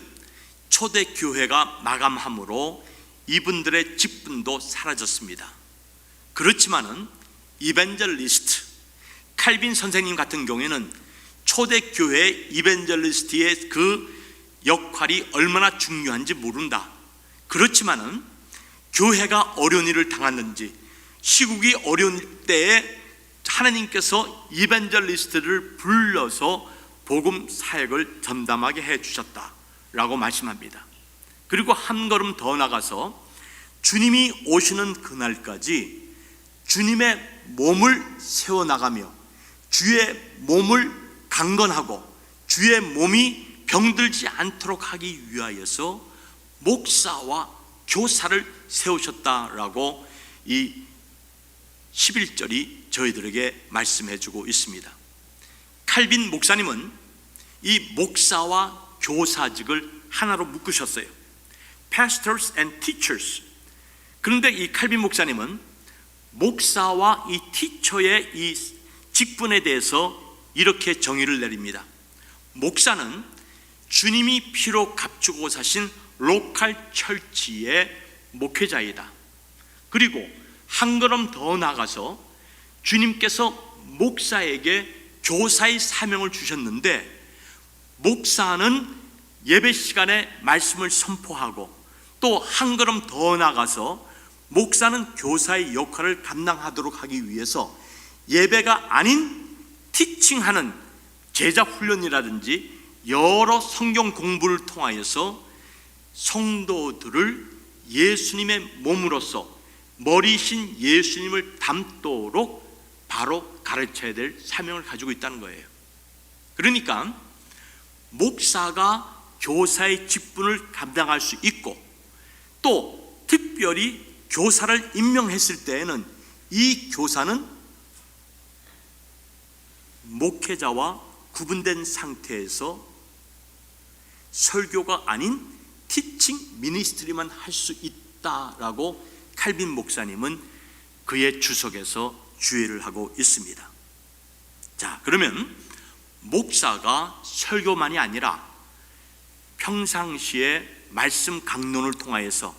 초대교회가 마감함으로 이분들의 직분도 사라졌습니다. 그렇지만은 이벤젤리스트, 칼빈 선생님 같은 경우에는 초대교회 이벤젤리스트의 그 역할이 얼마나 중요한지 모른다. 그렇지만은 교회가 어려운 일을 당했는지, 시국이 어려운 때에 하나님께서 이벤젤리스트를 불러서 복음 사역을 전담하게 해 주셨다라고 말씀합니다. 그리고 한 걸음 더 나가서 주님이 오시는 그날까지 주님의 몸을 세워나가며 주의 몸을 강건하고 주의 몸이 병들지 않도록 하기 위하여서 목사와 교사를 세우셨다라고 이 11절이 저희들에게 말씀해 주고 있습니다. 칼빈 목사님은 이 목사와 교사직을 하나로 묶으셨어요. Pastors and Teachers. 그런데 이 칼빈 목사님은 목사와 이 티처의 이 직분에 대해서 이렇게 정의를 내립니다. 목사는 주님이 피로 값주고 사신 로컬 철치의 목회자이다. 그리고 한 걸음 더 나가서 주님께서 목사에게 교사의 사명을 주셨는데, 목사는 예배 시간에 말씀을 선포하고 또 한 걸음 더 나가서 목사는 교사의 역할을 감당하도록 하기 위해서 예배가 아닌 티칭하는 제자 훈련이라든지 여러 성경 공부를 통하여서 성도들을 예수님의 몸으로서 머리신 예수님을 닮도록 바로 가르쳐야 될 사명을 가지고 있다는 거예요. 그러니까 목사가 교사의 직분을 감당할 수 있고, 또 특별히 교사를 임명했을 때에는 이 교사는 목회자와 구분된 상태에서 설교가 아닌 티칭 미니스트리만 할 수 있다라고 칼빈 목사님은 그의 주석에서 주의를 하고 있습니다. 자, 그러면 목사가 설교만이 아니라 평상시에 말씀 강론을 통하여서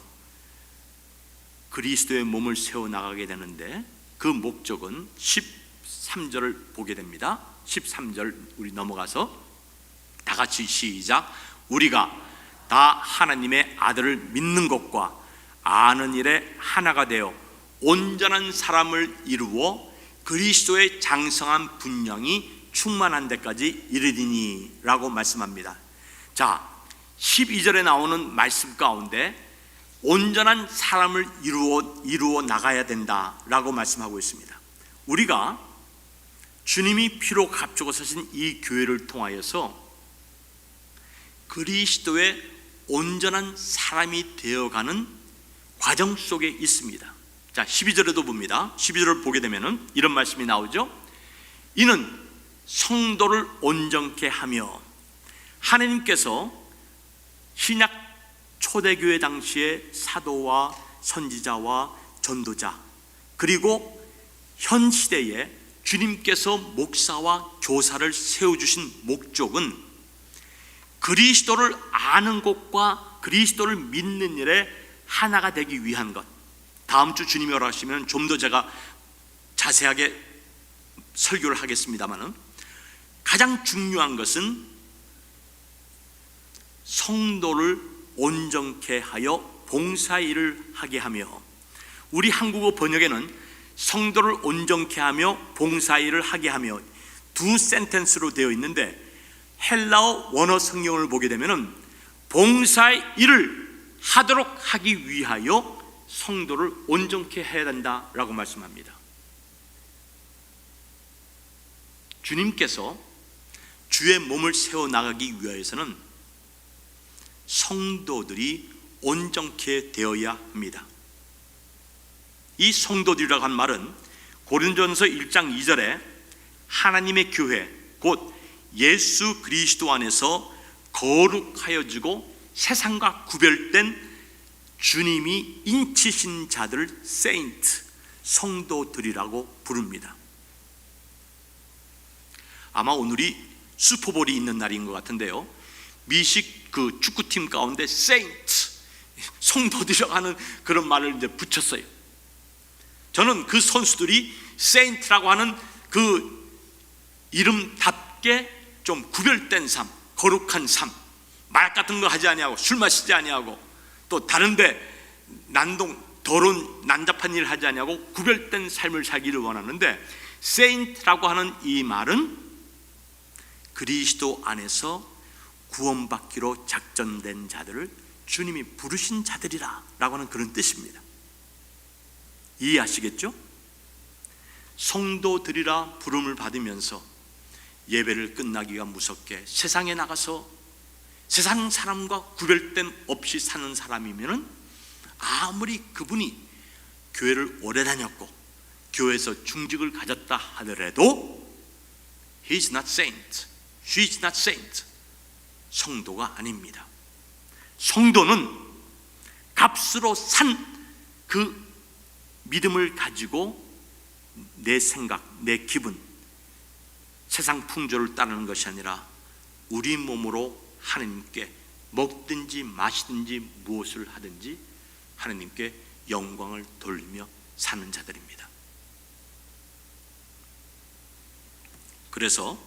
그리스도의 몸을 세워나가게 되는데, 그 목적은 13절을 보게 됩니다. 13절 우리 넘어가서 같이 시작. 우리가 다 하나님의 아들을 믿는 것과 아는 일에 하나가 되어 온전한 사람을 이루어 그리스도의 장성한 분량이 충만한 데까지 이르리니 라고 말씀합니다. 자, 12절에 나오는 말씀 가운데 온전한 사람을 이루어 나가야 된다라고 말씀하고 있습니다. 우리가 주님이 피로 값주고 사신 이 교회를 통하여서 그리스도의 온전한 사람이 되어가는 과정 속에 있습니다. 자, 12절에도 봅니다. 12절을 보게 되면은 이런 말씀이 나오죠. 이는 성도를 온전케 하며, 하나님께서 신약 초대교회 당시에 사도와 선지자와 전도자, 그리고 현 시대에 주님께서 목사와 교사를 세워주신 목적은 그리스도를 아는 것과 그리스도를 믿는 일에 하나가 되기 위한 것. 다음 주 주님이 허락하시면 좀 더 제가 자세하게 설교를 하겠습니다만은, 가장 중요한 것은 성도를 온전케 하여 봉사일을 하게 하며, 우리 한국어 번역에는 성도를 온전케 하며 봉사일을 하게 하며 두 센텐스로 되어 있는데, 헬라어 원어 성경을 보게 되면은 봉사일을 하도록 하기 위하여 성도를 온전케 해야 된다라고 말씀합니다. 주님께서 주의 몸을 세워나가기 위하여서는 성도들이 온전케 되어야 합니다. 이 성도들이라고 한 말은 고린도전서 1장 2절에 하나님의 교회, 곧 예수 그리스도 안에서 거룩하여지고 세상과 구별된 주님이 인치신 자들, 세인트, 성도들이라고 부릅니다. 아마 오늘이 슈퍼볼이 있는 날인 것 같은데요, 미식 그 축구팀 가운데 세인트, 성도들이라고 하는 그런 말을 이제 붙였어요. 저는 그 선수들이 세인트라고 하는 그 이름답게 좀 구별된 삶, 거룩한 삶, 말 같은 거 하지 아니하고 술 마시지 아니하고 또 다른데 더러운 난잡한 일을 하지 아니하고 구별된 삶을 살기를 원하는데, 세인트라고 하는 이 말은 그리스도 안에서 구원받기로 작정된 자들을 주님이 부르신 자들이라 라고 하는 그런 뜻입니다. 이해하시겠죠? 성도들이라 부름을 받으면서 예배를 끝나기가 무섭게 세상에 나가서 세상 사람과 구별됨 없이 사는 사람이면은, 아무리 그분이 교회를 오래 다녔고 교회에서 중직을 가졌다 하더라도 He is not saint, She is not saint, 성도가 아닙니다. 성도는 값으로 산 그 믿음을 가지고 내 생각, 내 기분, 세상 풍조를 따르는 것이 아니라 우리 몸으로 하나님께 먹든지 마시든지 무엇을 하든지 하나님께 영광을 돌리며 사는 자들입니다. 그래서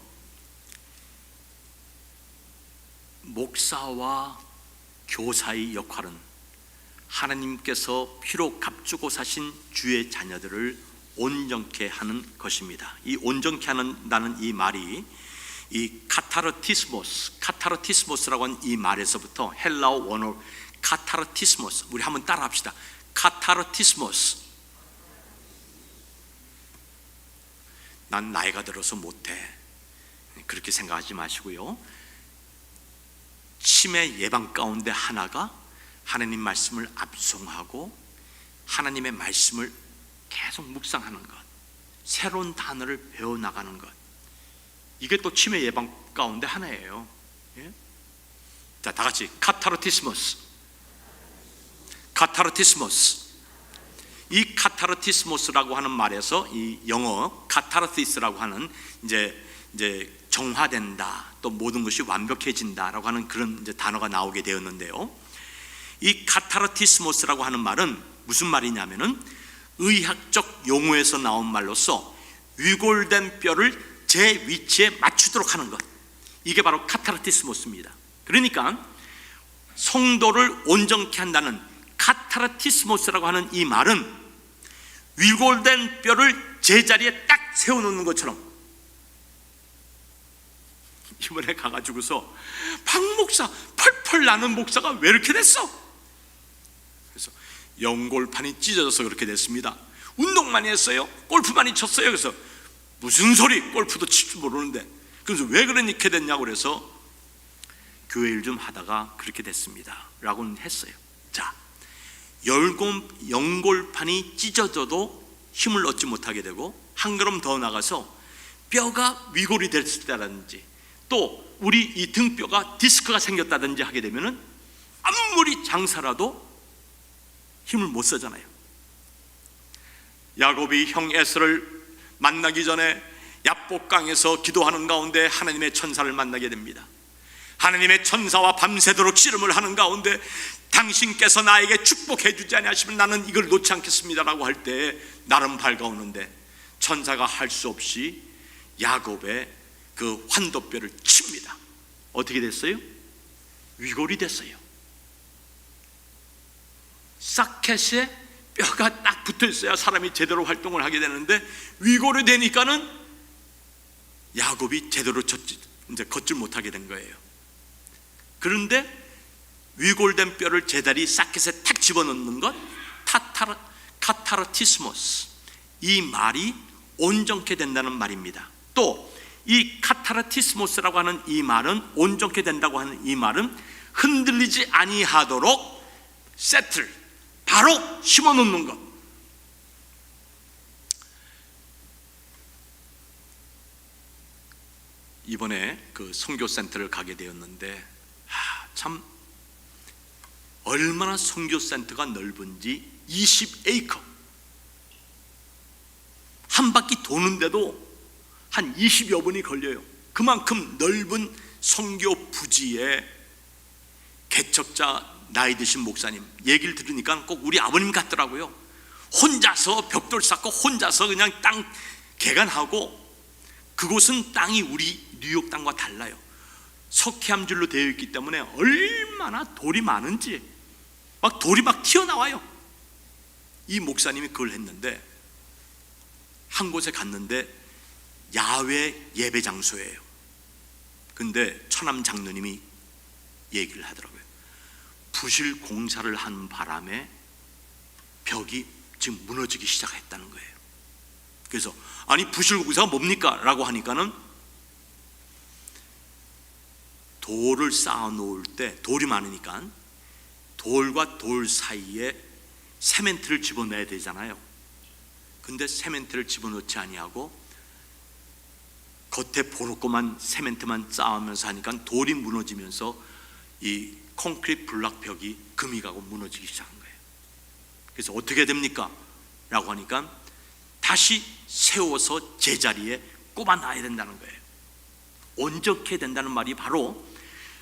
목사와 교사의 역할은 하나님께서 피로 값주고 사신 주의 자녀들을 온전케 하는 것입니다. 이 온전케 한다는 이 말이 이 카타르티스모스라고 하는 이 말에서부터 헬라어 원어 카타르티스모스, 우리 한번 따라합시다. 카타르티스모스. 난 나이가 들어서 못해, 그렇게 생각하지 마시고요, 치매 예방 가운데 하나가 하나님 말씀을 암송하고 하나님의 말씀을 계속 묵상하는 것, 새로운 단어를 배워나가는 것, 이게 또 치매 예방 가운데 하나예요. 예? 자, 다 같이 카타르티스모스. 이 카타르티스모스라고 하는 말에서 이 영어 카타르티스라고 하는 이제 정화된다, 또 모든 것이 완벽해진다라고 하는 그런 이제 단어가 나오게 되었는데요, 이 카타르티스모스라고 하는 말은 무슨 말이냐면은 의학적 용어에서 나온 말로서 위골된 뼈를 제 위치에 맞추도록 하는 것, 이게 바로 카타르티스모스입니다. 그러니까 성도를 온전케 한다는 카타르티스모스라고 하는 이 말은 위골된 뼈를 제자리에 딱 세워놓는 것처럼, 이번에 가가지고서 박 목사, 펄펄 나는 목사가 왜 이렇게 됐어? 그래서 연골판이 찢어져서 그렇게 됐습니다. 운동 많이 했어요? 골프 많이 쳤어요? 그래서 무슨 소리, 골프도 칠 줄 모르는데. 그래서 왜 그렇게 됐냐고 그래서 교회 일 좀 하다가 그렇게 됐습니다 라고는 했어요. 자, 연골판이 찢어져도 힘을 얻지 못하게 되고, 한 걸음 더 나가서 뼈가 위골이 됐다든지, 또 우리 이 등뼈가 디스크가 생겼다든지 하게 되면은 아무리 장사라도 힘을 못 쓰잖아요. 야곱이 형 에서를 만나기 전에 야복강에서 기도하는 가운데 하나님의 천사를 만나게 됩니다. 하나님의 천사와 밤새도록 씨름을 하는 가운데 당신께서 나에게 축복해 주지 아니하시면 나는 이걸 놓지 않겠습니다라고 할 때 나름 밝아오는데, 천사가 할 수 없이 야곱의 그 환도뼈를 칩니다. 어떻게 됐어요? 위골이 됐어요. 사켓에 뼈가 딱 붙어 있어야 사람이 제대로 활동을 하게 되는데, 위골이 되니까는 야곱이 제대로 이제 걷질 못하게 된 거예요. 그런데 위골된 뼈를 제자리 사켓에 탁 집어넣는 것, 카타르티스모스, 이 말이 온전케 된다는 말입니다. 또 이 카타르티스모스라고 하는 이 말은, 온전케 된다고 하는 이 말은 흔들리지 아니하도록 세틀, 바로 심어놓는 것. 이번에 그 선교센터를 가게 되었는데, 참 얼마나 선교센터가 넓은지, 20에이커 한 바퀴 도는데도 한 20여 분이 걸려요. 그만큼 넓은 선교 부지에 개척자 나이 드신 목사님 얘기를 들으니까 꼭 우리 아버님 같더라고요. 혼자서 벽돌 쌓고 혼자서 그냥 땅 개간하고, 그곳은 땅이 우리 뉴욕 땅과 달라요. 석회암줄로 되어 있기 때문에 얼마나 돌이 많은지 막 돌이 막 튀어나와요. 이 목사님이 그걸 했는데, 한 곳에 갔는데 야외 예배 장소예요. 근데 처남 장로님이 얘기를 하더라고요. 부실 공사를 한 바람에 벽이 지금 무너지기 시작했다는 거예요. 그래서 아니 부실 공사가 뭡니까? 라고 하니까는 돌을 쌓아 놓을 때 돌이 많으니까 돌과 돌 사이에 세멘트를 집어넣어야 되잖아요. 근데 세멘트를 집어넣지 아니하고 겉에 보놓고만 세멘트만 쌓으면서 하니까 돌이 무너지면서 이 콘크리트 블락벽이 금이 가고 무너지기 시작한 거예요. 그래서 어떻게 됩니까? 라고 하니까 다시 세워서 제자리에 꼽아놔야 된다는 거예요. 온전케 된다는 말이 바로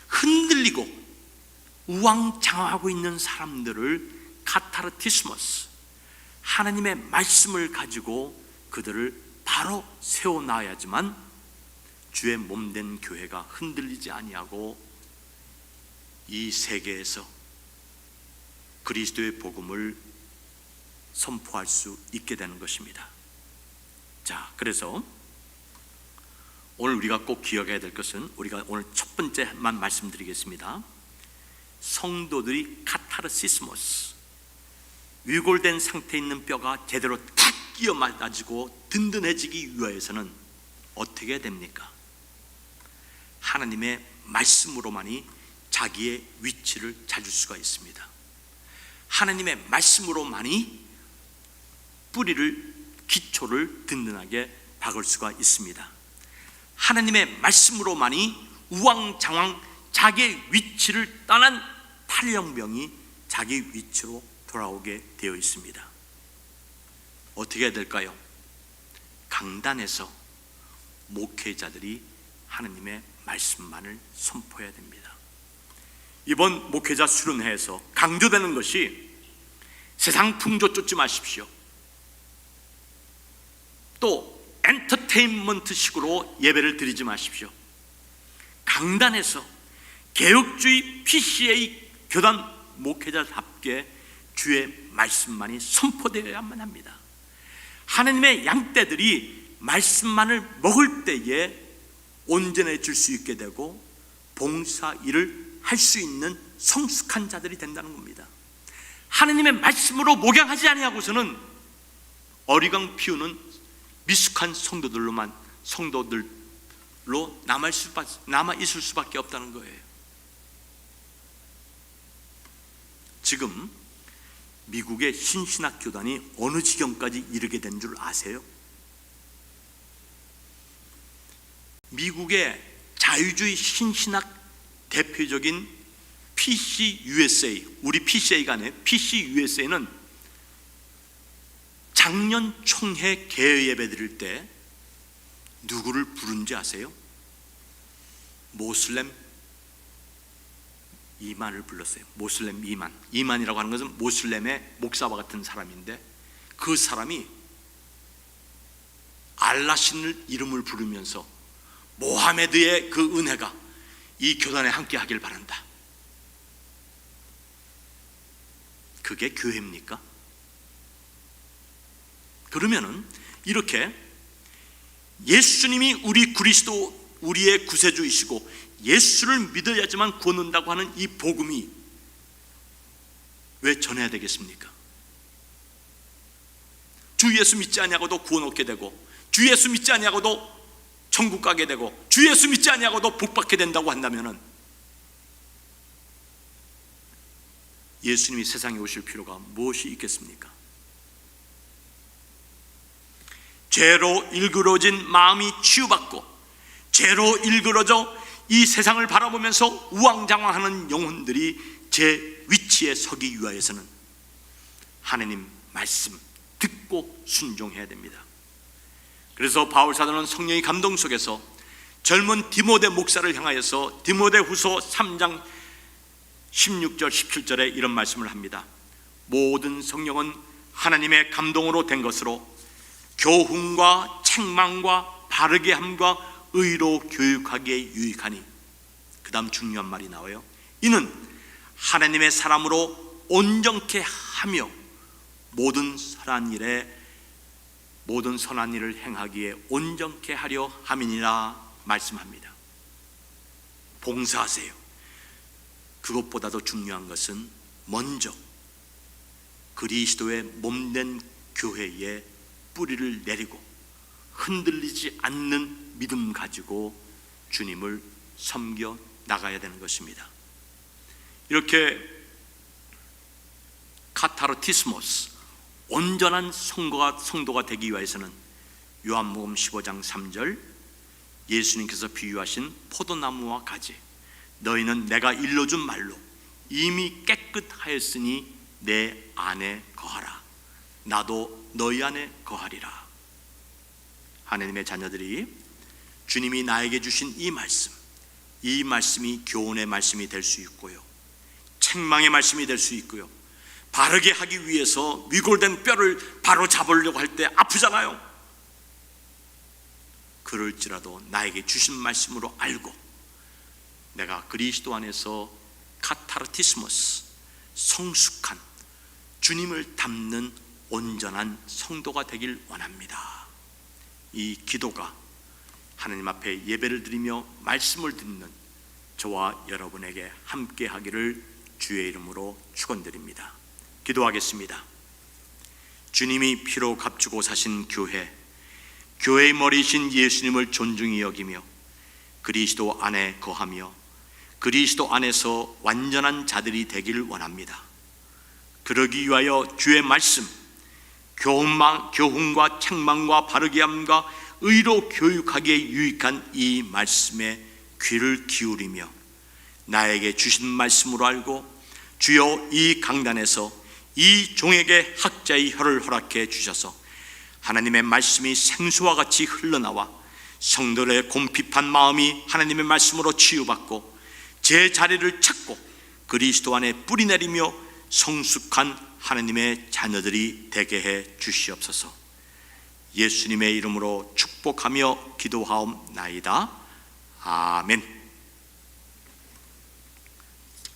흔들리고 우왕좌왕하고 있는 사람들을 카타르티스모스, 하나님의 말씀을 가지고 그들을 바로 세워놔야지만 주의 몸된 교회가 흔들리지 아니하고 이 세계에서 그리스도의 복음을 선포할 수 있게 되는 것입니다. 자, 그래서 오늘 우리가 꼭 기억해야 될 것은, 우리가 오늘 첫 번째만 말씀드리겠습니다. 성도들이 카타르시스모스, 위골된 상태에 있는 뼈가 제대로 탁 끼어 맞아지고 든든해지기 위해서는 어떻게 됩니까? 하나님의 말씀으로만이 자기의 위치를 찾을 수가 있습니다. 하나님의 말씀으로만이 뿌리를, 기초를 든든하게 박을 수가 있습니다. 하나님의 말씀으로만이 우왕좌왕 자기의 위치를 떠난 탈영병이 자기 위치로 돌아오게 되어 있습니다. 어떻게 해야 될까요? 강단에서 목회자들이 하나님의 말씀만을 선포해야 됩니다. 이번 목회자 수련회에서 강조되는 것이 세상 풍조 쫓지 마십시오. 또 엔터테인먼트 식으로 예배를 드리지 마십시오. 강단에서 개혁주의 PCA 교단 목회자답게 주의 말씀만이 선포되어야만 합니다. 하나님의 양떼들이 말씀만을 먹을 때에 온전해질 수 있게 되고 봉사 일을 할 수 있는 성숙한 자들이 된다는 겁니다. 하나님의 말씀으로 목양하지 아니하고서는 어리광 피우는 미숙한 성도들로 남아 있을 수밖에 없다는 거예요. 지금 미국의 신신학 교단이 어느 지경까지 이르게 된 줄 아세요? 미국의 자유주의 신신학 대표적인 PCUSA, 우리 PCA가 아니에요. PCUSA는 작년 총회 개회 예배 드릴 때 누구를 부른지 아세요? 모슬렘 이만을 불렀어요. 모슬렘 이만. 이만이라고 하는 것은 모슬렘의 목사와 같은 사람인데, 그 사람이 알라신을 이름을 부르면서 모하메드의 그 은혜가 이 교단에 함께 하길 바란다. 그게 교회입니까? 그러면은 이렇게 예수님이 우리 그리스도, 우리의 구세주이시고 예수를 믿어야지만 구원 얻는다고 하는 이 복음이 왜 전해야 되겠습니까? 주 예수 믿지 아니하고도 구원 얻게 되고, 주 예수 믿지 아니하고도 천국 가게 되고, 주 예수 믿지 아니하고도 복 받게 된다고 한다면은 예수님이 세상에 오실 필요가 무엇이 있겠습니까? 죄로 일그러진 마음이 치유받고 죄로 일그러져 이 세상을 바라보면서 우왕좌왕하는 영혼들이 제 위치에 서기 위하여서는 하나님 말씀 듣고 순종해야 됩니다. 그래서 바울 사도는 성령의 감동 속에서 젊은 디모데 목사를 향하여서 디모데 후서 3장 16절 17절에 이런 말씀을 합니다. 모든 성령은 하나님의 감동으로 된 것으로 교훈과 책망과 바르게 함과 의로 교육하기에 유익하니, 그 다음 중요한 말이 나와요. 이는 하나님의 사람으로 온전케 하며 모든 선한 일을 행하기에 온전케 하려 함이니라 말씀합니다. 봉사하세요. 그것보다도 중요한 것은 먼저 그리스도의 몸된 교회에 뿌리를 내리고 흔들리지 않는 믿음 가지고 주님을 섬겨 나가야 되는 것입니다. 이렇게 카타르티스모스, 온전한 성도가 되기 위해서는 요한복음 15장 3절 예수님께서 비유하신 포도나무와 가지, 너희는 내가 일러준 말로 이미 깨끗하였으니 내 안에 거하라. 나도 너희 안에 거하리라. 하나님의 자녀들이 주님이 나에게 주신 이 말씀이 교훈의 말씀이 될 수 있고요, 책망의 말씀이 될 수 있고요, 바르게 하기 위해서 위골된 뼈를 바로 잡으려고 할 때 아프잖아요. 그럴지라도 나에게 주신 말씀으로 알고 내가 그리스도 안에서 카타르티스모스, 성숙한 주님을 닮는 온전한 성도가 되길 원합니다. 이 기도가 하나님 앞에 예배를 드리며 말씀을 듣는 저와 여러분에게 함께 하기를 주의 이름으로 축원드립니다. 기도하겠습니다. 주님이 피로 값주고 사신 교회의 머리이신 예수님을 존중히 여기며 그리스도 안에 거하며 그리스도 안에서 완전한 자들이 되기를 원합니다. 그러기 위하여 주의 말씀, 교훈과 책망과 바르게 함과 의로 교육하기에 유익한 이 말씀에 귀를 기울이며 나에게 주신 말씀으로 알고 주여 이 강단에서 이 종에게 학자의 혀를 허락해 주셔서 하나님의 말씀이 생수와 같이 흘러나와 성도의 곰핍한 마음이 하나님의 말씀으로 치유받고 제 자리를 찾고 그리스도 안에 뿌리 내리며 성숙한 하나님의 자녀들이 되게 해 주시옵소서. 예수님의 이름으로 축복하며 기도하옵나이다. 아멘.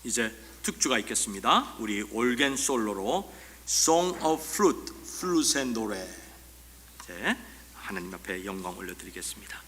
이제 특주가 있겠습니다. 우리 올겐 솔로로 Song of Flute, 플룻의 노래, 이제 하나님 앞에 영광 올려드리겠습니다.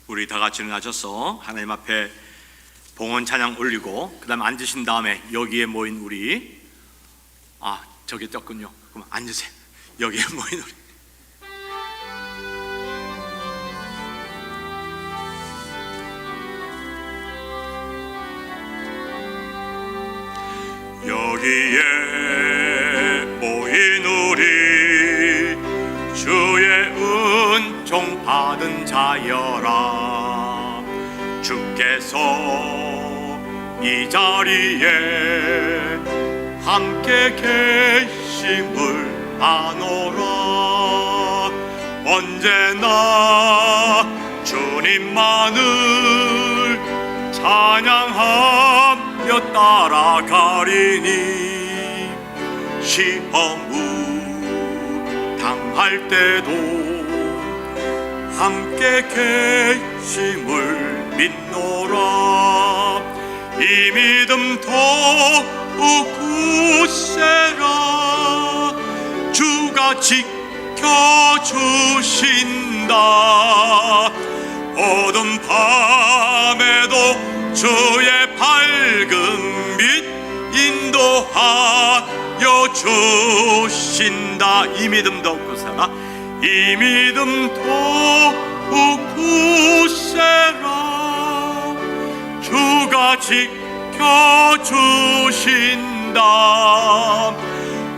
우리 다 같이 일어나셔서 하나님 앞에 봉헌 찬양 올리고 그 다음 앉으신 다음에 여기에 모인 우리 저기 떴군요. 그럼 앉으세요. 여기에 모인 우리 여기에 모인 우리 주의 은총 받은 자여라. 주께서 이 자리에 함께 계심을 아노라. 언제나 주님만을 찬양하며 따라가리니 시험을 당할 때도 함께 계심을 믿노라. 이 믿음 더욱 굳세라. 주가 지켜주신다. 어둠 밤에도 주의 밝은 빛 인도하여 주신다. 이 믿음 더욱 굳세라. 이 믿음 더욱 굳세라. 주가 지켜주신다.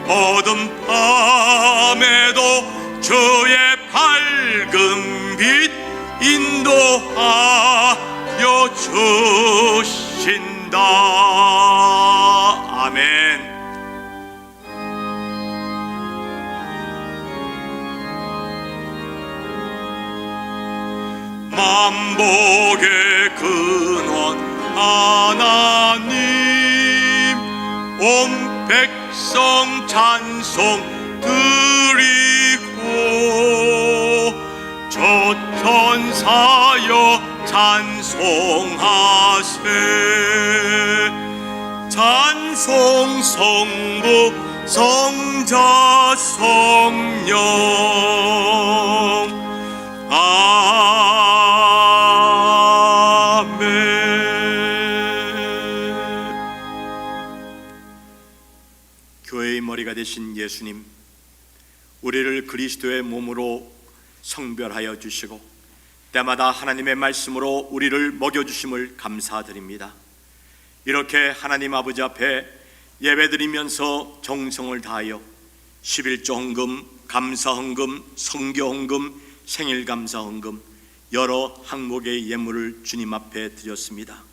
어둠 밤에도 주의 밝은 빛 인도하여 주신다. 아멘. 만복의 근원 하나님 온 백성 찬송 드리고 저천사여 찬송하세. 찬송 성부 성자 성령 교회의 머리가 되신 예수님, 우리를 그리스도의 몸으로 성별하여 주시고 때마다 하나님의 말씀으로 우리를 먹여주심을 감사드립니다. 이렇게 하나님 아버지 앞에 예배드리면서 정성을 다하여 11조 헌금, 감사 헌금, 성교 헌금, 생일 감사 헌금 여러 항목의 예물을 주님 앞에 드렸습니다.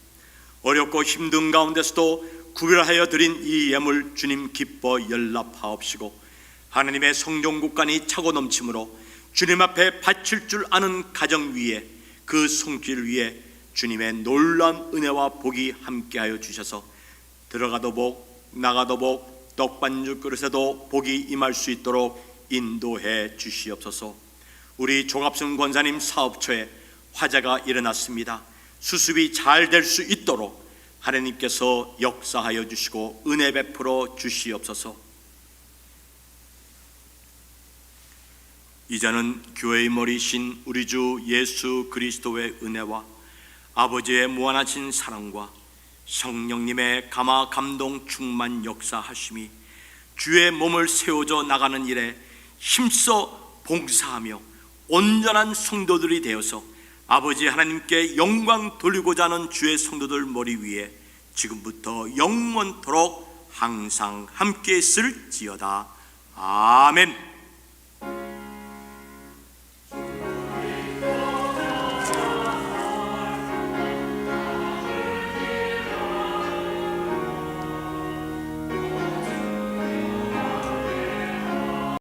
어렵고 힘든 가운데서도 구별하여 드린 이 예물 주님 기뻐 연락하옵시고 하나님의 성종국간이 차고 넘침으로 주님 앞에 바칠 줄 아는 가정 위에 그 손길 위에 주님의 놀라운 은혜와 복이 함께하여 주셔서 들어가도 복, 나가도 복, 떡반죽 그릇에도 복이 임할 수 있도록 인도해 주시옵소서. 우리 조갑승 권사님 사업처에 화재가 일어났습니다. 수습이 잘 될 수 있도록 하나님께서 역사하여 주시고 은혜 베풀어 주시옵소서. 이제는 교회의 머리신 우리 주 예수 그리스도의 은혜와 아버지의 무한하신 사랑과 성령님의 감화 감동 충만 역사하심이 주의 몸을 세워져 나가는 일에 힘써 봉사하며 온전한 성도들이 되어서 아버지 하나님께 영광 돌리고자 하는 주의 성도들 머리 위에 지금부터 영원토록 항상 함께 있을지어다. 아멘.